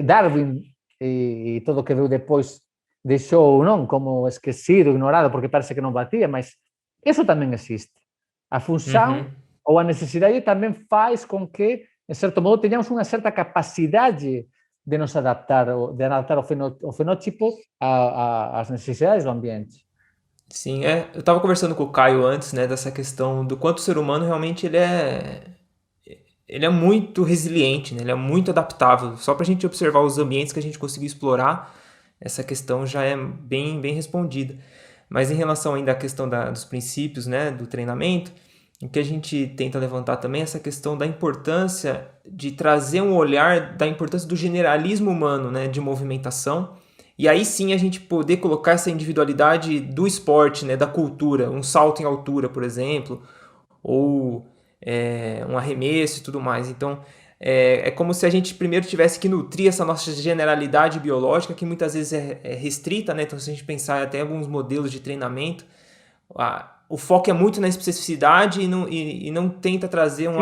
Darwin e todo o que veio depois deixou non como esquecido, ignorado, porque parece que non batía, mas isso tamén existe. A função Uhum. ou a necessidade tamén faz com que, en certo modo, tenhamos unha certa capacidade de nos adaptar, de adaptar o fenótipo às necessidades do ambiente. Sim, eu estava conversando com o Caio antes, né, dessa questão do quanto o ser humano realmente ele ele é muito resiliente, né? Ele é muito adaptável. Só para a gente observar os ambientes que a gente conseguiu explorar, essa questão já é bem respondida. Mas em relação ainda à questão dos princípios, né, do treinamento, o que a gente tenta levantar também é essa questão da importância de trazer um olhar da importância do generalismo humano, né, de movimentação. E aí sim a gente poder colocar essa individualidade do esporte, né, da cultura, um salto em altura, por exemplo, ou um arremesso e tudo mais. Então, é como se a gente primeiro tivesse que nutrir essa nossa generalidade biológica, que muitas vezes é restrita, né? Então, se a gente pensar até alguns modelos de treinamento, o foco é muito na especificidade e não tenta trazer Sim,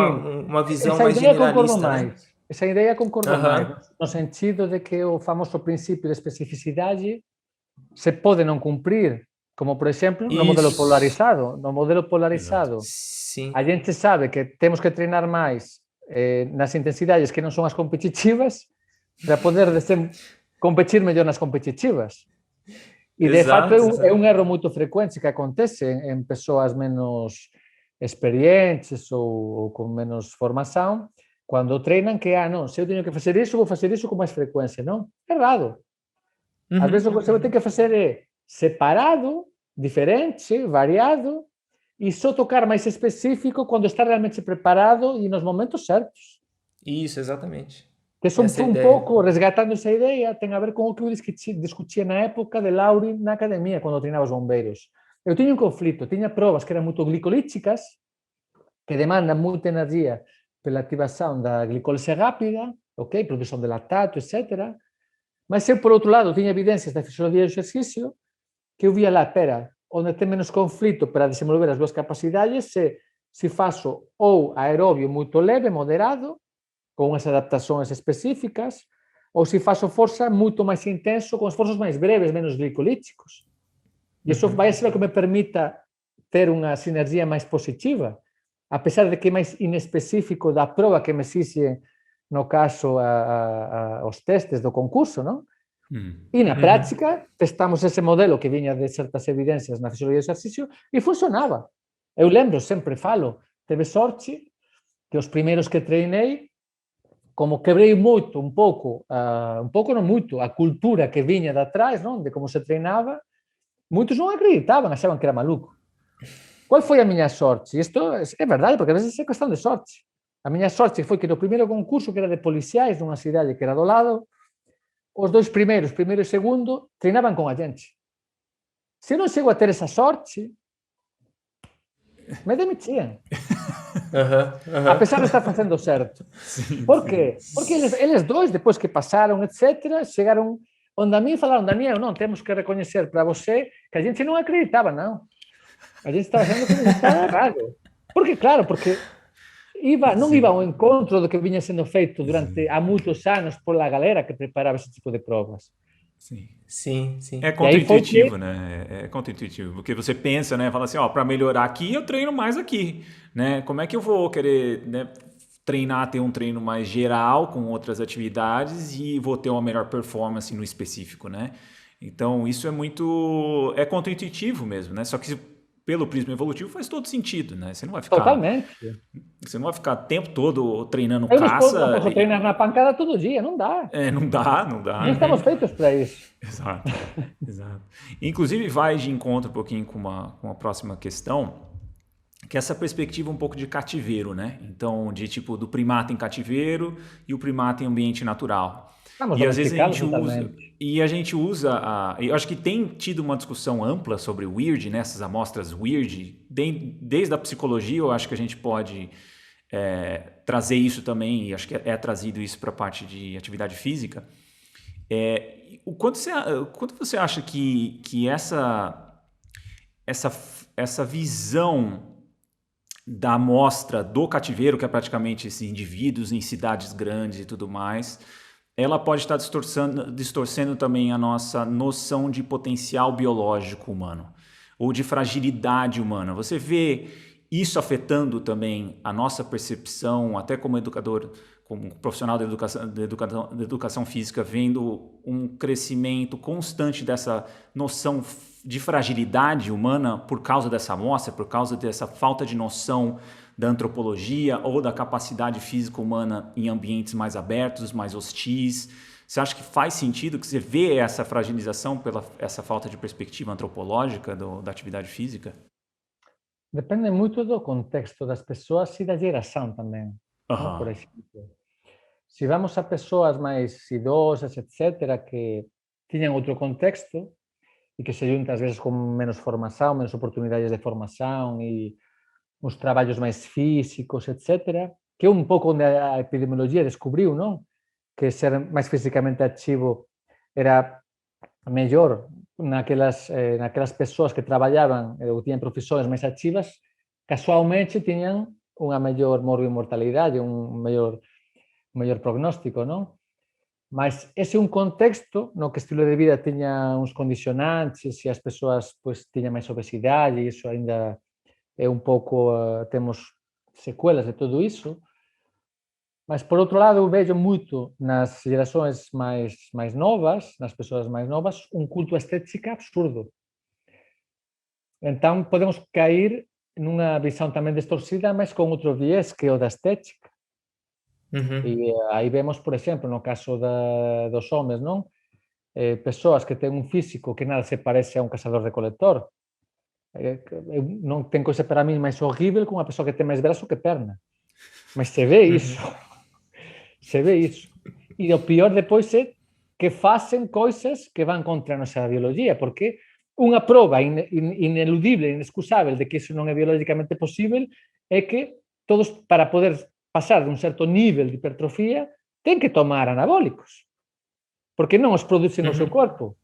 uma visão essa mais ideia concordo generalista, né? máis. Esa ideia concordo máis, Aham. no sentido de que o famoso principio de especificidade se pode non cumprir, como por exemplo no modelo Isso. polarizado. No modelo Exato. polarizado, a Sim. gente sabe que temos que treinar máis nas intensidades que non son as competitivas para poder competir mellor nas competitivas. E de facto Exato, é exato. un erro moito frecuente que acontece en persoas menos experientes ou con menos formación, cando treinan que, non, se eu teño que facer iso, vou facer iso con máis frecuencia, non? Errado. Ás Uhum, veces o que você uhum. ten que facer é separado, diferente, variado, e só tocar máis específico quando está realmente preparado e nos momentos certos. Isso, exatamente. Que é Essa é a un ideia. pouco, resgatando esa ideia, ten a ver con o que eu discutía na época de Lauri na academia, cando treinaba os bombeiros. Eu tiña un conflito, tiña probas que eran moito glicolíticas, que demandan moita enerxía pela activación da glicólise rápida, ok, produción de lactato, etc. Mas eu, por outro lado, tiña evidencias da fisioloxía do exercicio que eu vía lá, espera, onde ten menos conflito para desenvolver as dúas capacidades se faço ou aerobio moito leve, moderado, con as adaptacións específicas, ou se faço forza moito máis intenso, con esforzos máis breves, menos glicolíticos. E iso vai ser o que me permita ter unha sinerxía máis positiva, a pesar de que é máis inespecífico da proba que me exixe, no caso, os testes do concurso, non? E na Uhum. práctica, testamos ese modelo que viña de certas evidencias na fisioloxía do exercicio e funcionaba. Eu lembro, sempre falo, teve sorte que os primeiros que treinei, como quebrei moito, un pouco non moito, a cultura que viña de atrás, non? De como se treinaba, moitos non acreditaban, achaban que era maluco. Qual foi a miña sorte? Isto é verdade, porque a veces é cuestión de sorte. A miña sorte foi que no primeiro concurso, que era de policiais dunha cidade que era do lado, os dois primeiros, primeiro e segundo, treinaban con a gente. Se non chego a ter esa sorte, me demitían, Aham, a aham. pesar de estar facendo certo. Sim, Por sim. qué? Porque eles dois, depois que pasaron, etc., chegaron onde a mí e falaron, Daniel, non, temos que recoñecer para você que a gente non acreditaba, non. A gente estaba achando que estaba errado. Porque, claro, porque non iba Sim, ao encontro do que viña sendo feito durante sim, há moitos anos pola galera que preparaba esse tipo de provas. sim. Sim, É sim. E aí foi que, contraintuitivo, né? É contraintuitivo, porque você pensa, né? Fala assim, ó, para melhorar aqui, eu treino mais aqui, né? Como é que eu vou querer, né, treinar, ter um treino mais geral com outras atividades e vou ter uma melhor performance no específico, né? Então, isso é contraintuitivo mesmo, né? Só que pelo prisma evolutivo faz todo sentido, né? totalmente. Você não vai ficar o tempo todo treinando Eu não caça posso treinar na pancada todo dia, não dá. não dá, não dá, Nem né? estamos feitos para isso. Exato, exato. Inclusive vai de encontro um pouquinho com uma próxima questão, que é essa perspectiva um pouco de cativeiro, né? Então, de tipo do primata em cativeiro e o primata em ambiente natural. Estamos E às vezes domesticados totalmente. a gente usa eu acho que tem tido uma discussão ampla sobre o weird, né? Essas amostras weird, desde a psicologia, eu acho que a gente pode trazer isso também, e acho que é trazido isso para a parte de atividade física. Quanto você acha que essa visão da amostra do cativeiro, que é praticamente esses indivíduos em cidades grandes e tudo mais, ela pode estar distorcendo também a nossa noção de potencial biológico humano ou de fragilidade humana? Você vê isso afetando também a nossa percepção, até como educador, como profissional da educação física, vendo um crescimento constante dessa noção de fragilidade humana por causa dessa amostra, por causa dessa falta de noção da antropologia ou da capacidade física humana em ambientes mais abertos, mais hostis? Você acha que faz sentido que você vê essa fragilização pela essa falta de perspectiva antropológica da atividade física? Depende muito do contexto das pessoas e da geração também. ¿no? Por exemplo, se vamos a pessoas mais idosas, etc., que tinham outro contexto e que se juntam às vezes com menos formação, menos oportunidades de formação e uns trabalhos mais físicos, etc., que é um pouco onde a epidemiologia descobriu, não? Que ser mais fisicamente ativo era melhor naquelas pessoas que trabalhavam ou tinham profissões mais ativas, casualmente tinham uma melhor morbimortalidade, um melhor prognóstico, não? Mas esse é um contexto no que o estilo de vida tinha uns condicionantes e as pessoas pues, tinham mais obesidade e isso ainda é um pouco, temos sequelas de tudo isso. Mas, por outro lado, eu vejo muito nas gerações mais novas, nas pessoas mais novas, um culto à estética absurdo. Então, podemos cair numa visão também distorcida, mas com outro viés, que é o da estética. E aí vemos, por exemplo, no caso dos homens, não? Pessoas que têm um físico que nada se parece a um caçador-recoletor. Não tem coisa para mim mais horrível que uma pessoa que tem mais braço que perna. Mas se vê isso. Se vê isso. E o pior depois é que fazem coisas que vão contra a nossa biologia, porque uma prova ineludível, inexcusável de que isso não é biologicamente possível é que todos, para poder passar de um certo nível de hipertrofia, têm que tomar anabólicos, porque não os produzem no seu corpo.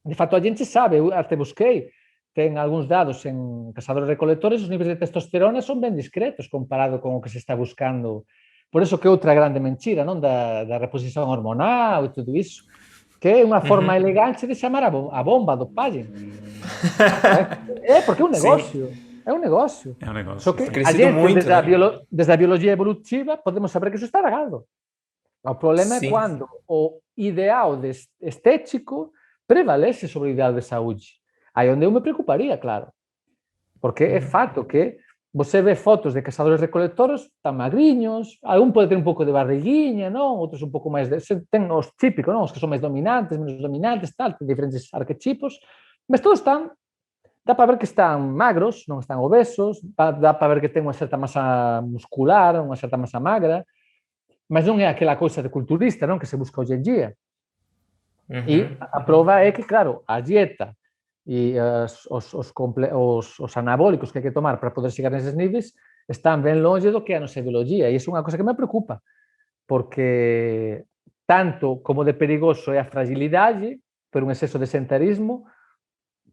De fato, a gente sabe, eu até busquei, tem alguns dados em caçadores-recoletores, os níveis de testosterona são bem discretos comparado com o que se está buscando. Por isso que é outra grande mentira, não? Da reposição hormonal e tudo isso, que é uma forma elegante de chamar a bomba do dopagem. Porque é um negócio. Sim. É um negócio. É um negócio. Só que a gente, muito, desde a biologia evolutiva, podemos saber que isso está errado. O problema é quando o ideal estético prevalece sobre o ideal de saúde. Aí onde eu me preocuparia, claro. Porque é fato que você vê fotos de caçadores-recoletores, estão magrinhos, algum pode ter um pouco de barriguinha, não? Outros um pouco mais... Tem os típicos, não? Os que são mais dominantes, menos dominantes, tal, tem diferentes arquetipos, mas todos estão... Dá para ver que estão magros, não estão obesos, dá para ver que têm uma certa massa muscular, uma certa massa magra, mas não é aquela coisa de culturista, não? Que se busca hoje em dia. E a prova é que, claro, a dieta e os anabólicos que hai que tomar para poder chegar nesses níveis están ben longe do que a nosa biologia, e iso é unha cosa que me preocupa, porque tanto como de perigoso é a fragilidade por un exceso de sedentarismo,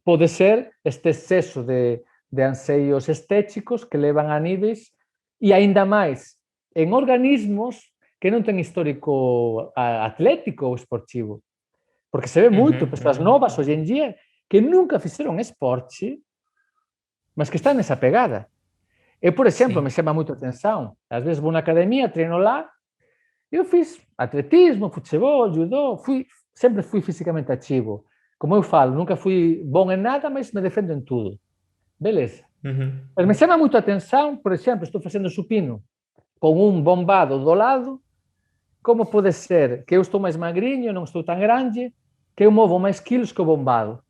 pode ser este exceso de anseios estéticos que levan a níveis, e aínda máis en organismos que non ten histórico atlético ou esportivo, porque se ve moito persoas novas hoxe en día que nunca fixeron esporte, mas que están nesa pegada. Eu, por exemplo, me chama moito a atenção. Às vezes vou na academia, treino lá, eu fiz atletismo, futebol, judô, sempre fui fisicamente ativo. Como eu falo, nunca fui bom em nada, mas me defendo em tudo. Beleza. Mas me chama muito a atenção, por exemplo, estou fazendo supino com um bombado do lado, como pode ser que eu estou mais magrinho, não estou tão grande, que eu movo mais quilos que o bombado?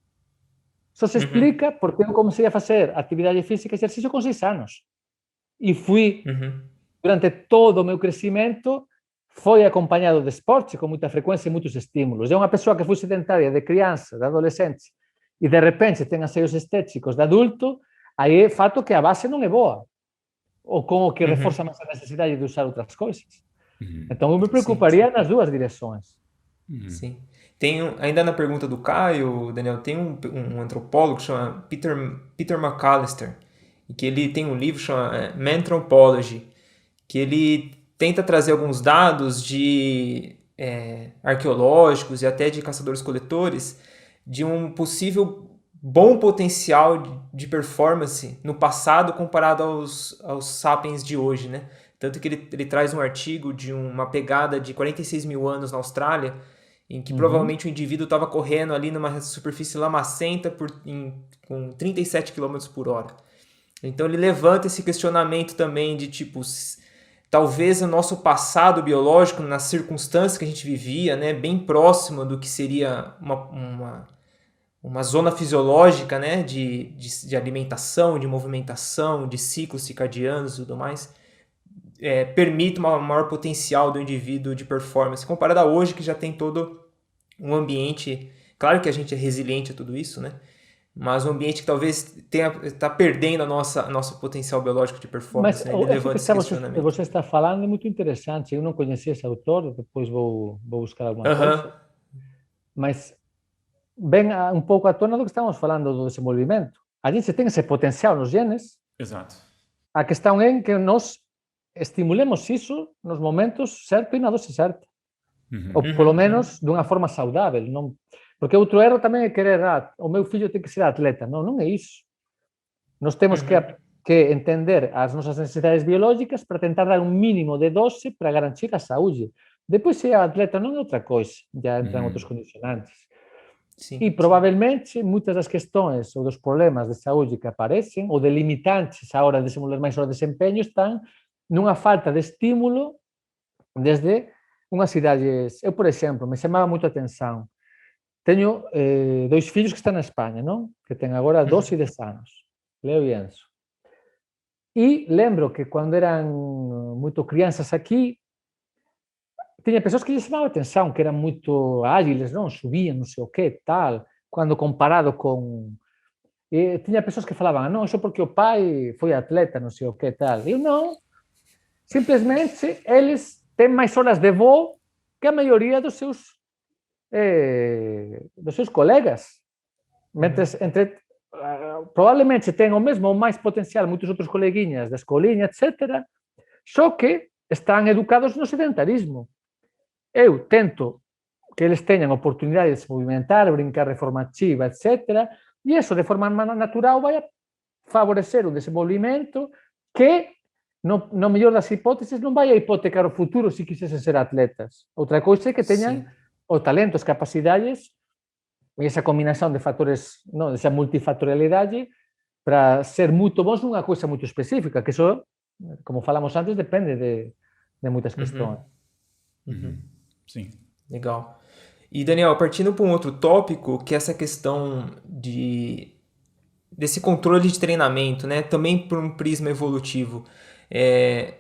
Só se explica porque eu comecei a fazer atividade física e exercício com 6 anos. E fui, durante todo o meu crescimento, foi acompanhado de esporte com muita frequência e muitos estímulos. É uma pessoa que foi sedentária de criança, de adolescente, e de repente tem anseios estéticos de adulto, aí é fato que a base não é boa. Ou com o que reforça mais a necessidade de usar outras coisas. Então eu me preocuparia nas duas direções. Sim. Ainda na pergunta do Caio, Daniel, tem um antropólogo que chama Peter McAllister, e que ele tem um livro que chama Manthropology, que ele tenta trazer alguns dados arqueológicos e até de caçadores-coletores de um possível bom potencial de performance no passado comparado aos sapiens de hoje, né? Tanto que ele traz um artigo de uma pegada de 46 mil anos na Austrália, em que Uhum. provavelmente o indivíduo estava correndo ali numa superfície lamacenta com 37 quilômetros por hora. Então ele levanta esse questionamento também de tipo, talvez o nosso passado biológico, nas circunstâncias que a gente vivia, né, bem próximo do que seria uma zona fisiológica, né, de alimentação, de movimentação, de ciclos circadianos e tudo mais, permite um maior potencial do indivíduo de performance, comparado a hoje que já tem todo um ambiente, claro que a gente é resiliente a tudo isso, né, mas um ambiente que talvez está perdendo nosso potencial biológico de performance, Mas né? Ele isso levanta que esse questionamento. você está falando é muito interessante. Eu não conhecia esse autor, depois vou buscar alguma Aham. coisa. Mas vem um pouco à tona do que estamos falando do desenvolvimento. A gente tem esse potencial nos genes. Exato. A questão é que nós estimulemos isso nos momentos certos e na dose certa. Ou pelo menos de uma forma saudável. Não... Porque outro erro também é querer, o meu filho tem que ser atleta. Não, não é isso. Nós temos que entender as nossas necessidades biológicas para tentar dar um mínimo de dose para garantir a saúde. Depois, se é atleta, não é outra coisa. Já entram outros condicionantes. Sim, e provavelmente muitas das questões ou dos problemas de saúde que aparecem, ou de limitantes à hora de desenvolver mais o desempenho, estão numa falta de estímulo desde umas idades. Eu, por exemplo, me chamava muito a atenção. Tenho 2 filhos que estão na Espanha, não? Que têm agora 12 e 10 anos, Leo e Enzo. E lembro que quando eram muito crianças aqui, tinha pessoas que lhes chamavam a atenção, que eram muito ágeis, não? Subiam, não sei o quê, tal, quando comparado com... E tinha pessoas que falavam, não, isso porque o pai foi atleta, não sei o quê, tal. Eu não, simplesmente eles têm mais horas de voo que a maioria dos seus colegas. Provavelmente têm o mesmo ou mais potencial muitos outros coleguinhas da escolinha, etc., só que estão educados no sedentarismo. Eu tento que eles tenham oportunidade de se movimentar, brincar de forma ativa, etc., e isso, de forma natural, vai favorecer o desenvolvimento que, no melhor das hipóteses, não vai a hipotecar o futuro se quisessem ser atletas. Outra coisa é que tenham o talento, as capacidades e essa combinação de fatores, não, essa multifatorialidade para ser muito bons numa coisa muito específica, que isso, como falamos antes, depende de muitas questões. Sim. Legal. E, Daniel, partindo para um outro tópico, que é essa questão desse controle de treinamento, né? Também por um prisma evolutivo.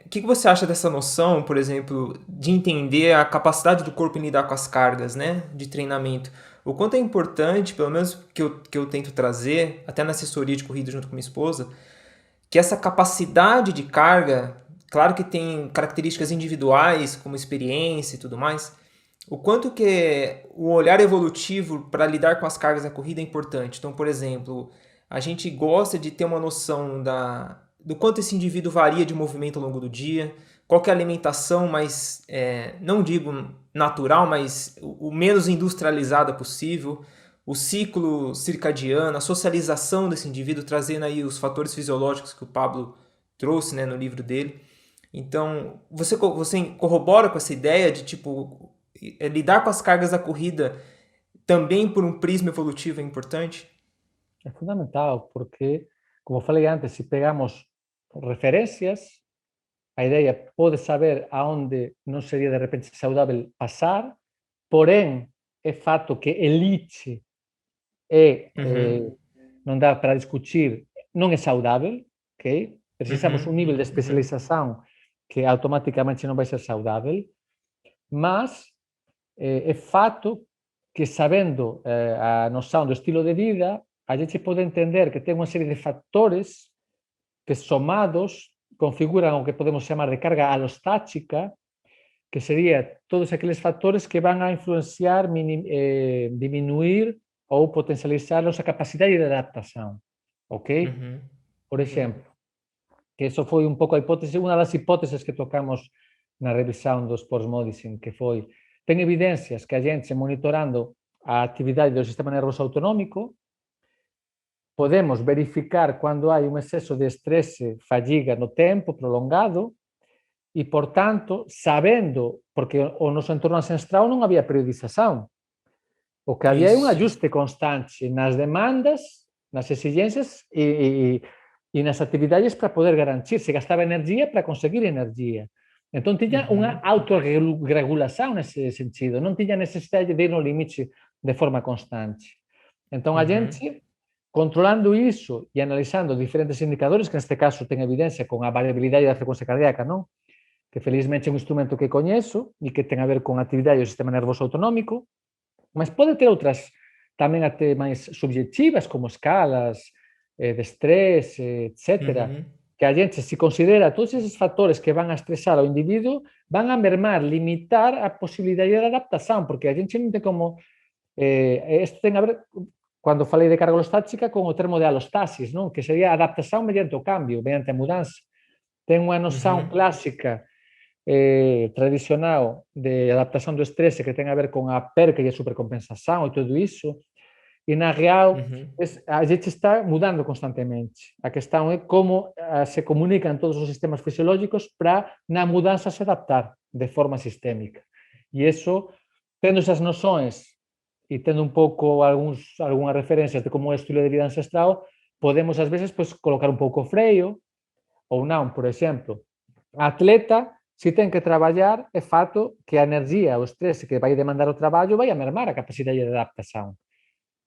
O que você acha dessa noção, por exemplo, de entender a capacidade do corpo em lidar com as cargas, né, de treinamento? O quanto é importante, pelo menos que eu tento trazer, até na assessoria de corrida junto com minha esposa, que essa capacidade de carga, claro que tem características individuais, como experiência e tudo mais, o quanto que o olhar evolutivo para lidar com as cargas da corrida é importante. Então, por exemplo, a gente gosta de ter uma noção do quanto esse indivíduo varia de movimento ao longo do dia, qual que é a alimentação mais, não digo natural, mas o menos industrializada possível, o ciclo circadiano, a socialização desse indivíduo, trazendo aí os fatores fisiológicos que o Pablo trouxe, né, no livro dele. Então, você corrobora com essa ideia de, tipo, lidar com as cargas da corrida também por um prisma evolutivo é importante? É fundamental, porque, como falei antes, se pegamos referências, a ideia pode saber aonde não seria de repente saudável passar, porém, é fato que elite não dá para discutir, não é saudável, ok? Precisamos um nível de especialização que automaticamente não vai ser saudável, mas é fato que, sabendo a noção do estilo de vida, a gente pode entender que tem uma série de fatores que, somados, configuram o que podemos chamar de carga alostática, que seria todos aqueles fatores que vão a influenciar, diminuir ou potencializar a nossa capacidade de adaptação, ok? Por exemplo, que isso foi um pouco a hipótese, uma das hipóteses que tocamos na revisão do Sports Medicine, que foi, tem evidências que a gente, monitorando a atividade do sistema nervoso autonómico, podemos verificar quando há um excesso de estresse, fadiga no tempo prolongado, e, portanto, sabendo, porque o noso entorno ancestral non había periodización. O que había é un ajuste constante nas demandas, nas exigencias e nas actividades para poder garantir. Se gastaba energía para conseguir energía. Entón, tiña unha autorregulación nese sentido. Non tiña necesidade de ir no limite de forma constante. Entón, a gente, controlando iso e analizando diferentes indicadores, que neste caso ten evidencia con a variabilidade da frecuencia cardíaca, non? Que felizmente é un instrumento que coñezo e que ten a ver con a actividade do sistema nervoso autonómico, mas pode ter outras tamén até máis subjetivas, como escalas de estrés, etc., que a gente, se considera todos esos factores que van a estresar ao individuo, van a mermar, limitar a posibilidade de adaptación, porque a gente non ten como... Isto ten a ver, cando falei de carga alostática, con o termo de alostasis, non? Que sería a adaptación mediante o cambio, mediante a mudanza. Ten unha noción clásica tradicional de adaptación do estrese que ten a ver con a perca e a supercompensación e todo iso, e na real a gente está mudando constantemente. A questão é como se comunican todos os sistemas fisiológicos para na mudanza se adaptar de forma sistémica. E iso, tendo esas noções e tendo un pouco algunhas referencias de como é o estilo de vida ancestral, podemos ás veces colocar un pouco freio ou non. Por exemplo, a atleta, se ten que traballar, é fato que a energía, o estresse que vai demandar o traballo vai a mermar a capacidade de adaptación.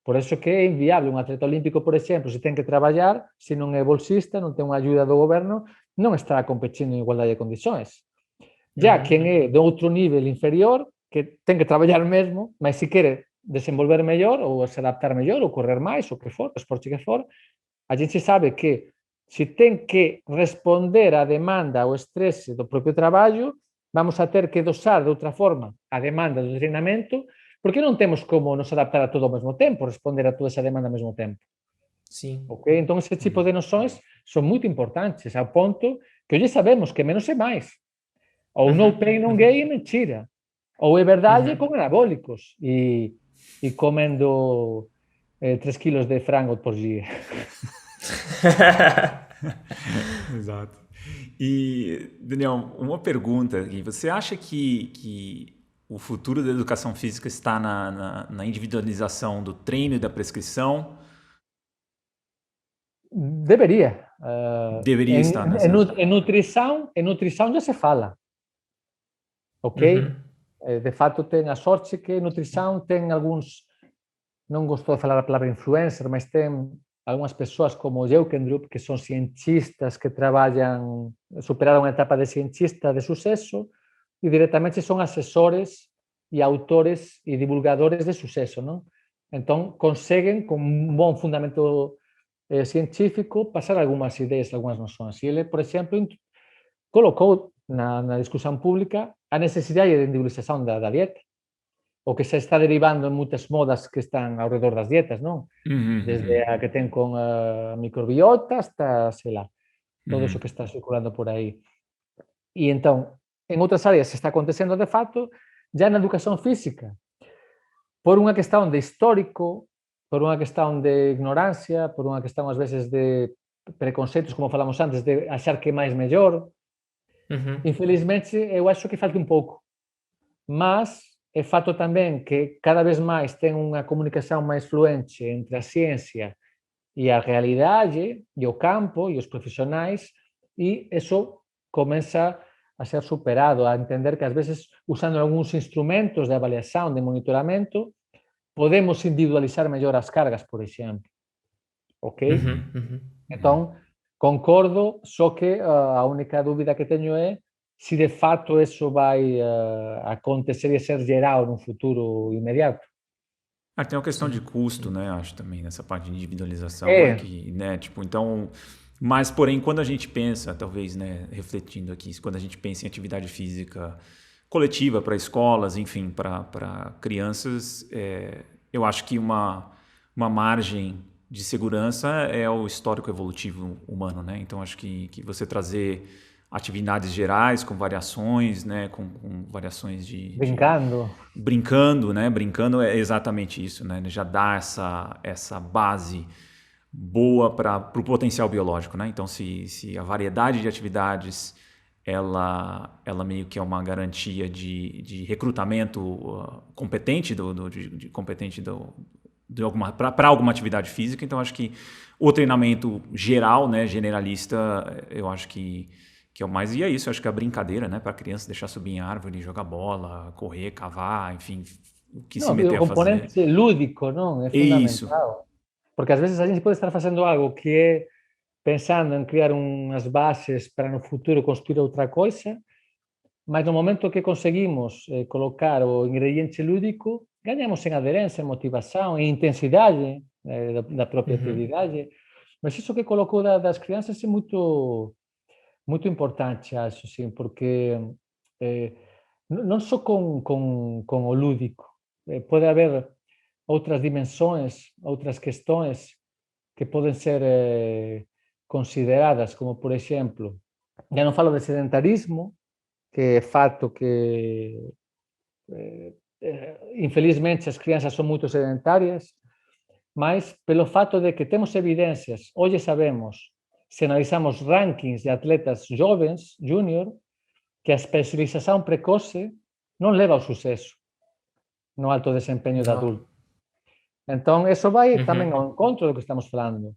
Por eso que é inviable un atleta olímpico, por exemplo, se ten que traballar, se non é bolsista, non ten unha ayuda do goberno, non estará competindo en igualdade de condições. Ya quen é de outro nivel inferior, que ten que traballar mesmo, mas se quere desenvolver mellor ou se adaptar mellor ou correr máis, o que for, o esporte que for, a gente sabe que se ten que responder á demanda, ao estresse do propio traballo, vamos a ter que dosar de outra forma a demanda do treinamento, porque non temos como nos adaptar a todo ao mesmo tempo, responder a toda esa demanda ao mesmo tempo. Sim. Okay? Entón, ese tipo de noções son moito importantes, ao ponto que hoxe sabemos que menos é máis. Ou no pain, no gain é mentira. Ou é verdade con anabólicos e comendo 3 quilos de frango por dia. Exato. E, Daniel, uma pergunta aqui. Você acha que o futuro da educação física está na individualização do treino e da prescrição? Deveria. Deveria estar nessa... Em nutrição já se fala. Ok? De fato, tem a sorte que nutrição tem alguns... Não gosto de falar a palavra influencer, mas tem algumas pessoas como Jeukendrup, que são cientistas que trabalham, superaram a etapa de cientista de sucesso e diretamente são assessores e autores e divulgadores de sucesso, não? Então, conseguem, com um bom fundamento científico, passar algumas ideias, algumas noções. E ele, por exemplo, colocou na discussão pública a necessidade de individualização da dieta, o que se está derivando en moitas modas que están ao redor das dietas, non? Desde a que ten con a microbiota hasta, sei lá, todo iso que está circulando por aí. E entón, en outras áreas se está acontecendo de fato, já na educación física, por unha questão de histórico, por unha questão de ignorancia, por unha questão ás veces de preconceitos, como falamos antes, de achar que máis mellor. Infelizmente, eu acho que falta un pouco. Mas é fato tamén que cada vez máis ten unha comunicación máis fluente entre a ciencia e a realidade e o campo e os profesionais, e eso comeza a ser superado, a entender que ás veces, usando algúns instrumentos de avaliación, de monitoramento, podemos individualizar mellor as cargas, por exemplo. Ok? Entón, concordo, só que a única dúbida que teño é se de fato eso vai acontecer e ser geral no futuro imediato. Tem uma questão de custo, né? Acho também nessa parte de individualização aqui, né? Tipo, então, mas porém, quando a gente pensa, talvez, né, refletindo aqui, quando a gente pensa em atividade física coletiva para escolas, enfim, para crianças, eu acho que uma margem de segurança é o histórico evolutivo humano, né? Então, acho que você trazer atividades gerais com variações, né? Com variações de... Brincando, né? Brincando é exatamente isso, né? Já dá essa base boa para o potencial biológico, né? Então, se a variedade de atividades ela meio que é uma garantia de recrutamento competente para alguma atividade física. Então, acho que o treinamento geral, né, generalista, eu acho que é o mais. E é isso, eu acho que é a brincadeira, né, para a criança deixar subir em árvore, jogar bola, correr, cavar, enfim, o que se No, o meter a fazer. componente lúdico, non? É É isso. fundamental. Porque ás veces a gente pode estar facendo algo que é pensando en criar unhas bases para no futuro construir outra coisa, mas no momento que conseguimos colocar o ingrediente lúdico, ganhamos en aderencia, en motivación, en intensidade da propia Uhum. actividade. Mas iso que colocou das crianças é muito importante, acho, sim, porque eh, non só con o lúdico, pode haber outras dimensões, outras questões que poden ser consideradas, como por exemplo, já non falo de sedentarismo, que é fato que infelizmente as crianças son moito sedentarias, mas pelo fato de que temos evidencias, hoxe sabemos, se analizamos rankings de atletas jovens, júnior, que a especialización precoce non leva ao suceso no alto desempeño de Ó. adulto. Entón, eso vai tamén Uhum. ao encontro do que estamos falando.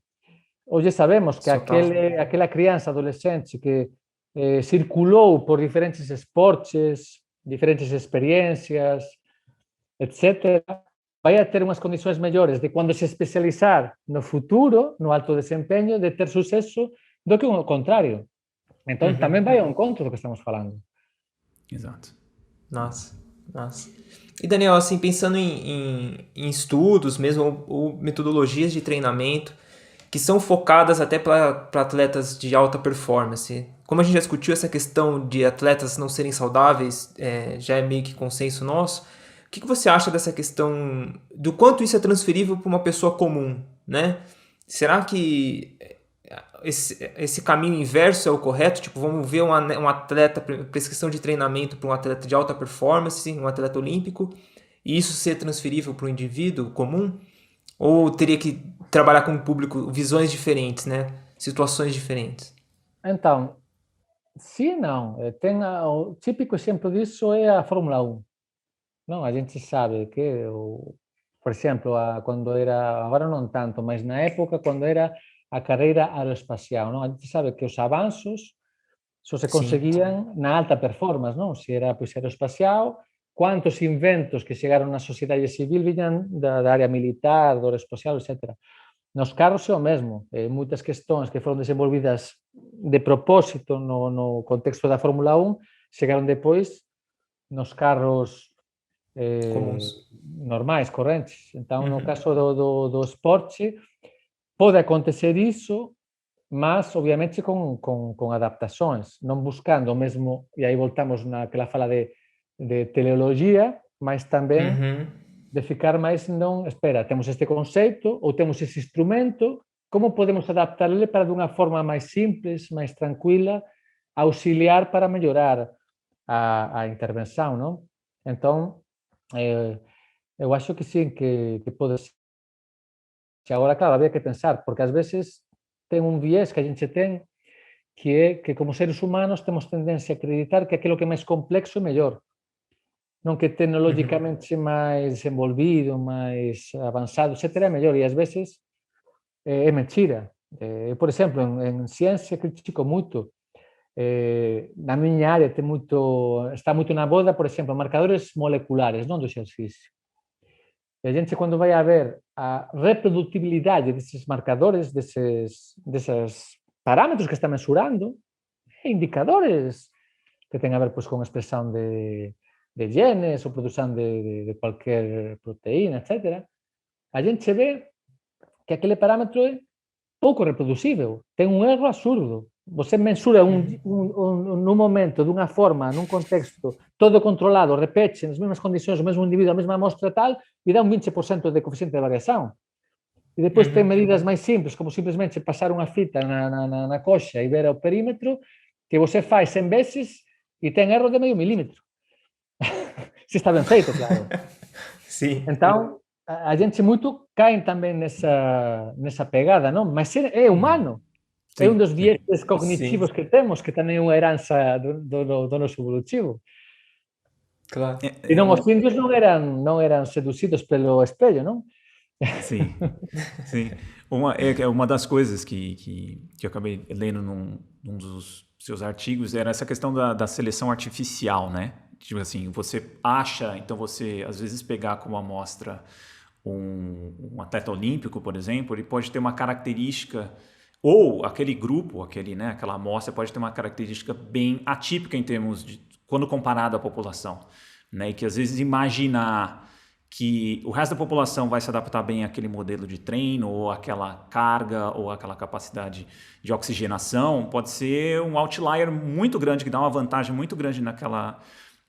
Hoxe sabemos que Total. aquela crianza, adolescente que circulou por diferentes esportes, diferentes experiencias, etcétera, vai a ter unhas condicións mellores de cando se especializar no futuro, no alto desempeño, de ter suceso, do que o contrario. Entón, Uhum. tamén vai ao encontro do que estamos falando. Exato. Nossa, nossa. E Daniel, assim, pensando em estudos mesmo, ou metodologias de treinamento que são focadas até para atletas de alta performance. Como a gente já discutiu, essa questão de atletas não serem saudáveis já é meio que consenso nosso. O que você acha dessa questão, do quanto isso é transferível para uma pessoa comum, né? Será que esse caminho inverso é o correto? Tipo, vamos ver um atleta, prescrição de treinamento para um atleta de alta performance, um atleta olímpico, e isso ser transferível para o indivíduo comum? Ou teria que trabalhar com o público, visões diferentes, né? Situações diferentes? Então, sim, não. O típico exemplo disso é a Fórmula 1. Não, a gente sabe que, por exemplo, quando era, agora não tanto, mas na época, quando era a carreira aeroespacial, não? A gente sabe que os avanços só se Sim. conseguían na alta performance, non? Se era pois, aeroespacial, cuántos inventos que chegaron na sociedade civil viñan da área militar, do aeroespacial, etc. Nos carros é o mesmo. Moitas questões que foron desenvolvidas de propósito no contexto da Fórmula 1 chegaron depois nos carros Comuns. normais, correntes. Então, no Uhum. caso do esporte, pode acontecer iso, mas obviamente con adaptações, non buscando o mesmo, e aí voltamos naquela fala de teleologia, mas tamén Uhum. de ficar máis non, espera, temos este conceito ou temos ese instrumento, como podemos adaptarle para dunha forma máis simples, máis tranquila, auxiliar para mellorar a intervención, non? Entón, eu acho que sí, que pode ser. Que agora, claro, había que pensar, porque ás veces ten un viés que a gente ten, que é que como seres humanos temos tendencia a acreditar que aquilo que é máis complexo é mellor, non que Uhum. tecnológicamente máis desenvolvido, máis avanzado, etcétera, é mellor, e ás veces é mentira. Por exemplo, en ciencia critico moito, na miña área está moito na boda, por exemplo, marcadores moleculares, non do exercicio. E a gente, quando vai a ver a reprodutibilidade desses marcadores, desses parámetros que está mensurando, indicadores que ten a ver pois, con expresión de genes ou produción de cualquier proteína, etc. A gente ve que aquele parámetro é pouco reproducível, ten un erro absurdo. Você mensura nun momento, dunha forma, nun contexto, todo controlado, repete, nas mesmas condicións, o mesmo individuo, a mesma mostra tal, e dá un 20% de coeficiente de variación. E depois ten Uhum. medidas máis simples, como simplesmente pasar unha fita na coxa e ver o perímetro, que você faz 100 veces e ten erro de medio milímetro. Se está ben feito, claro. Sim. Entón, a gente moito caen tamén nesa pegada, non? Mas é humano. É um dos Sim. vieses cognitivos que temos, que também é uma herança do nosso evolutivo. Claro. E não, os índios não eram seduzidos pelo espelho, não? Sim, sim. Uma das coisas que eu acabei lendo num dos seus artigos era essa questão da seleção artificial, né? Tipo assim, você acha, então você às vezes pegar como amostra um atleta olímpico, por exemplo, ele pode ter uma característica, ou aquele grupo, né, aquela amostra pode ter uma característica bem atípica em termos de, quando comparado à população, né? E que às vezes imaginar que o resto da população vai se adaptar bem àquele modelo de treino, ou aquela carga, ou aquela capacidade de oxigenação, pode ser um outlier muito grande, que dá uma vantagem muito grande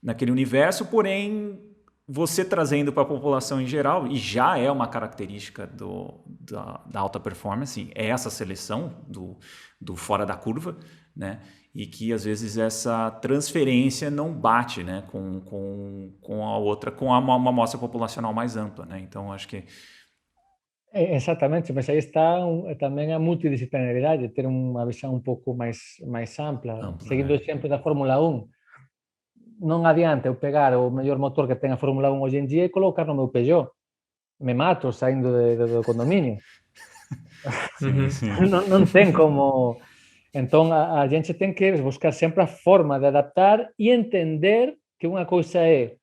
naquele universo, porém, você trazendo para a população em geral, e já é uma característica da alta performance, é essa seleção do fora da curva, né? E que às vezes essa transferência não bate, né, com a outra, com uma amostra populacional mais ampla, né? Então acho que Exatamente, mas aí está também a multidisciplinaridade, ter uma visão um pouco mais ampla. ampla, Seguindo o né? exemplo da Fórmula 1, não adianta eu pegar o melhor motor que tem a Fórmula 1 hoje em dia e colocar no meu Peugeot. Me mato saindo do condomínio. Sim, sim. Não tem como. Então a gente tem que buscar sempre a forma de adaptar e entender que uma coisa é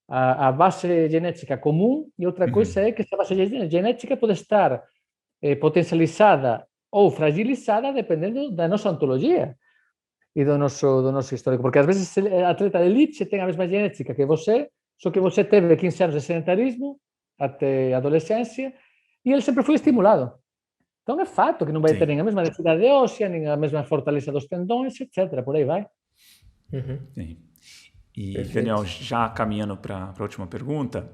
a base genética comum e outra coisa é que essa base genética pode estar potencializada ou fragilizada dependendo da nossa ontologia e do nosso histórico. Porque às vezes atleta de elite tem a mesma genética que você, só que você teve 15 anos de sedentarismo até a adolescência e ele sempre foi estimulado. Então é fato que não vai ter nem a mesma densidade óssea, nem a mesma fortaleza dos tendões, etc. Por aí vai. Sim. E, Perfeito. Daniel, já caminhando para a última pergunta,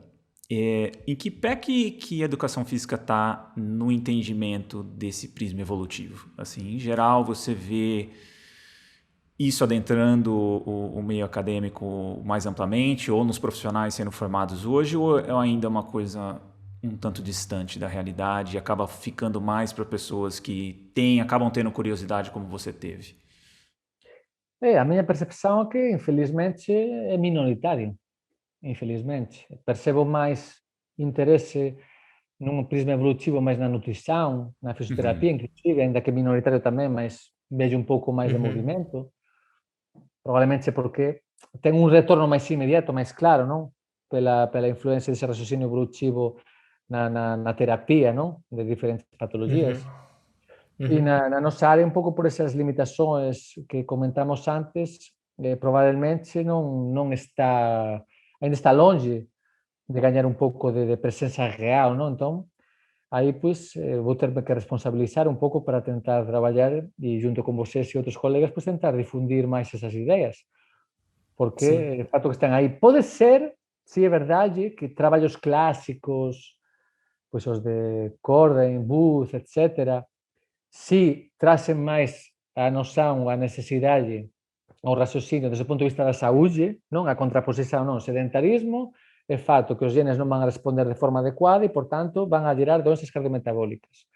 em que pé que a educação física está no entendimento desse prisma evolutivo? Assim, em geral, você vê isso adentrando o meio acadêmico mais amplamente, ou nos profissionais sendo formados hoje, ou é ainda uma coisa um tanto distante da realidade e acaba ficando mais para pessoas que acabam tendo curiosidade como você teve? A minha percepção é que, infelizmente, é minoritário. Infelizmente. Percebo mais interesse num prisma evolutivo mais na nutrição, na fisioterapia, inclusive, ainda que minoritário também, mas vejo um pouco mais de movimento. Provavelmente é porque tem um retorno mais imediato, mais claro, não? Pela influência desse raciocínio evolutivo na terapia, não? De diferentes patologias. E na nossa área, um pouco por essas limitações que comentamos antes, provavelmente não está, ainda está longe de ganhar um pouco de presença real, não? Então, aí, pois, vou ter que responsabilizar um pouco para tentar trabalhar e, junto com vocês e outros colegas, pues tentar difundir mais essas ideias. Porque, de fato, que estão aí. Pode ser, se é verdade, que trabalhos clássicos, pois os de Corden, Booth, etc., se trazem mais a noção, a necessidade, o raciocínio desde o ponto de vista da saúde, non? A contraposição, non? Sedentarismo, é fato que os genes non van a responder de forma adecuada e, portanto, van a gerar doenças cardiometabólicas.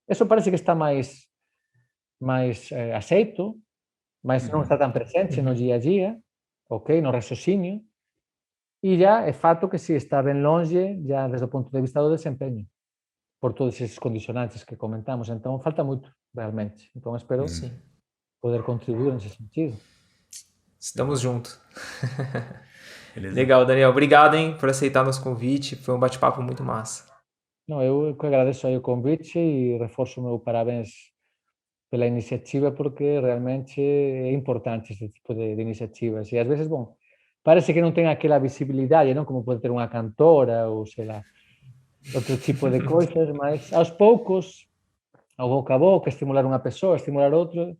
Eso parece que está máis aceito, mas non está tan presente no día a día, ok, no raciocínio, e já é fato que si está ben longe, já desde o ponto de vista do desempeño, por todos esses condicionantes que comentamos. Então, falta muito, realmente. Então, espero poder contribuir nesse sentido. Estamos juntos. Beleza? Legal, Daniel. Obrigado, hein, por aceitar nosso convite. Foi um bate-papo muito massa. Não, eu que agradeço aí o convite e reforço o meu parabéns pela iniciativa, porque realmente é importante esse tipo de iniciativas. E às vezes, bom, parece que não tem aquela visibilidade, não? Como pode ter uma cantora ou, sei lá, outro tipo de coisas, mas aos poucos, ao boca a boca, estimular uma pessoa, estimular outra,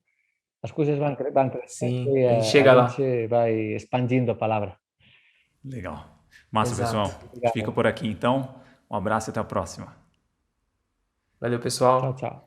as coisas vão crescendo Sim, e a gente a chega lá. gente vai expandindo a palavra. Legal. Massa, Exato. pessoal. Fica por aqui, então. Um abraço e até a próxima. Valeu, Tchau, pessoal. tchau.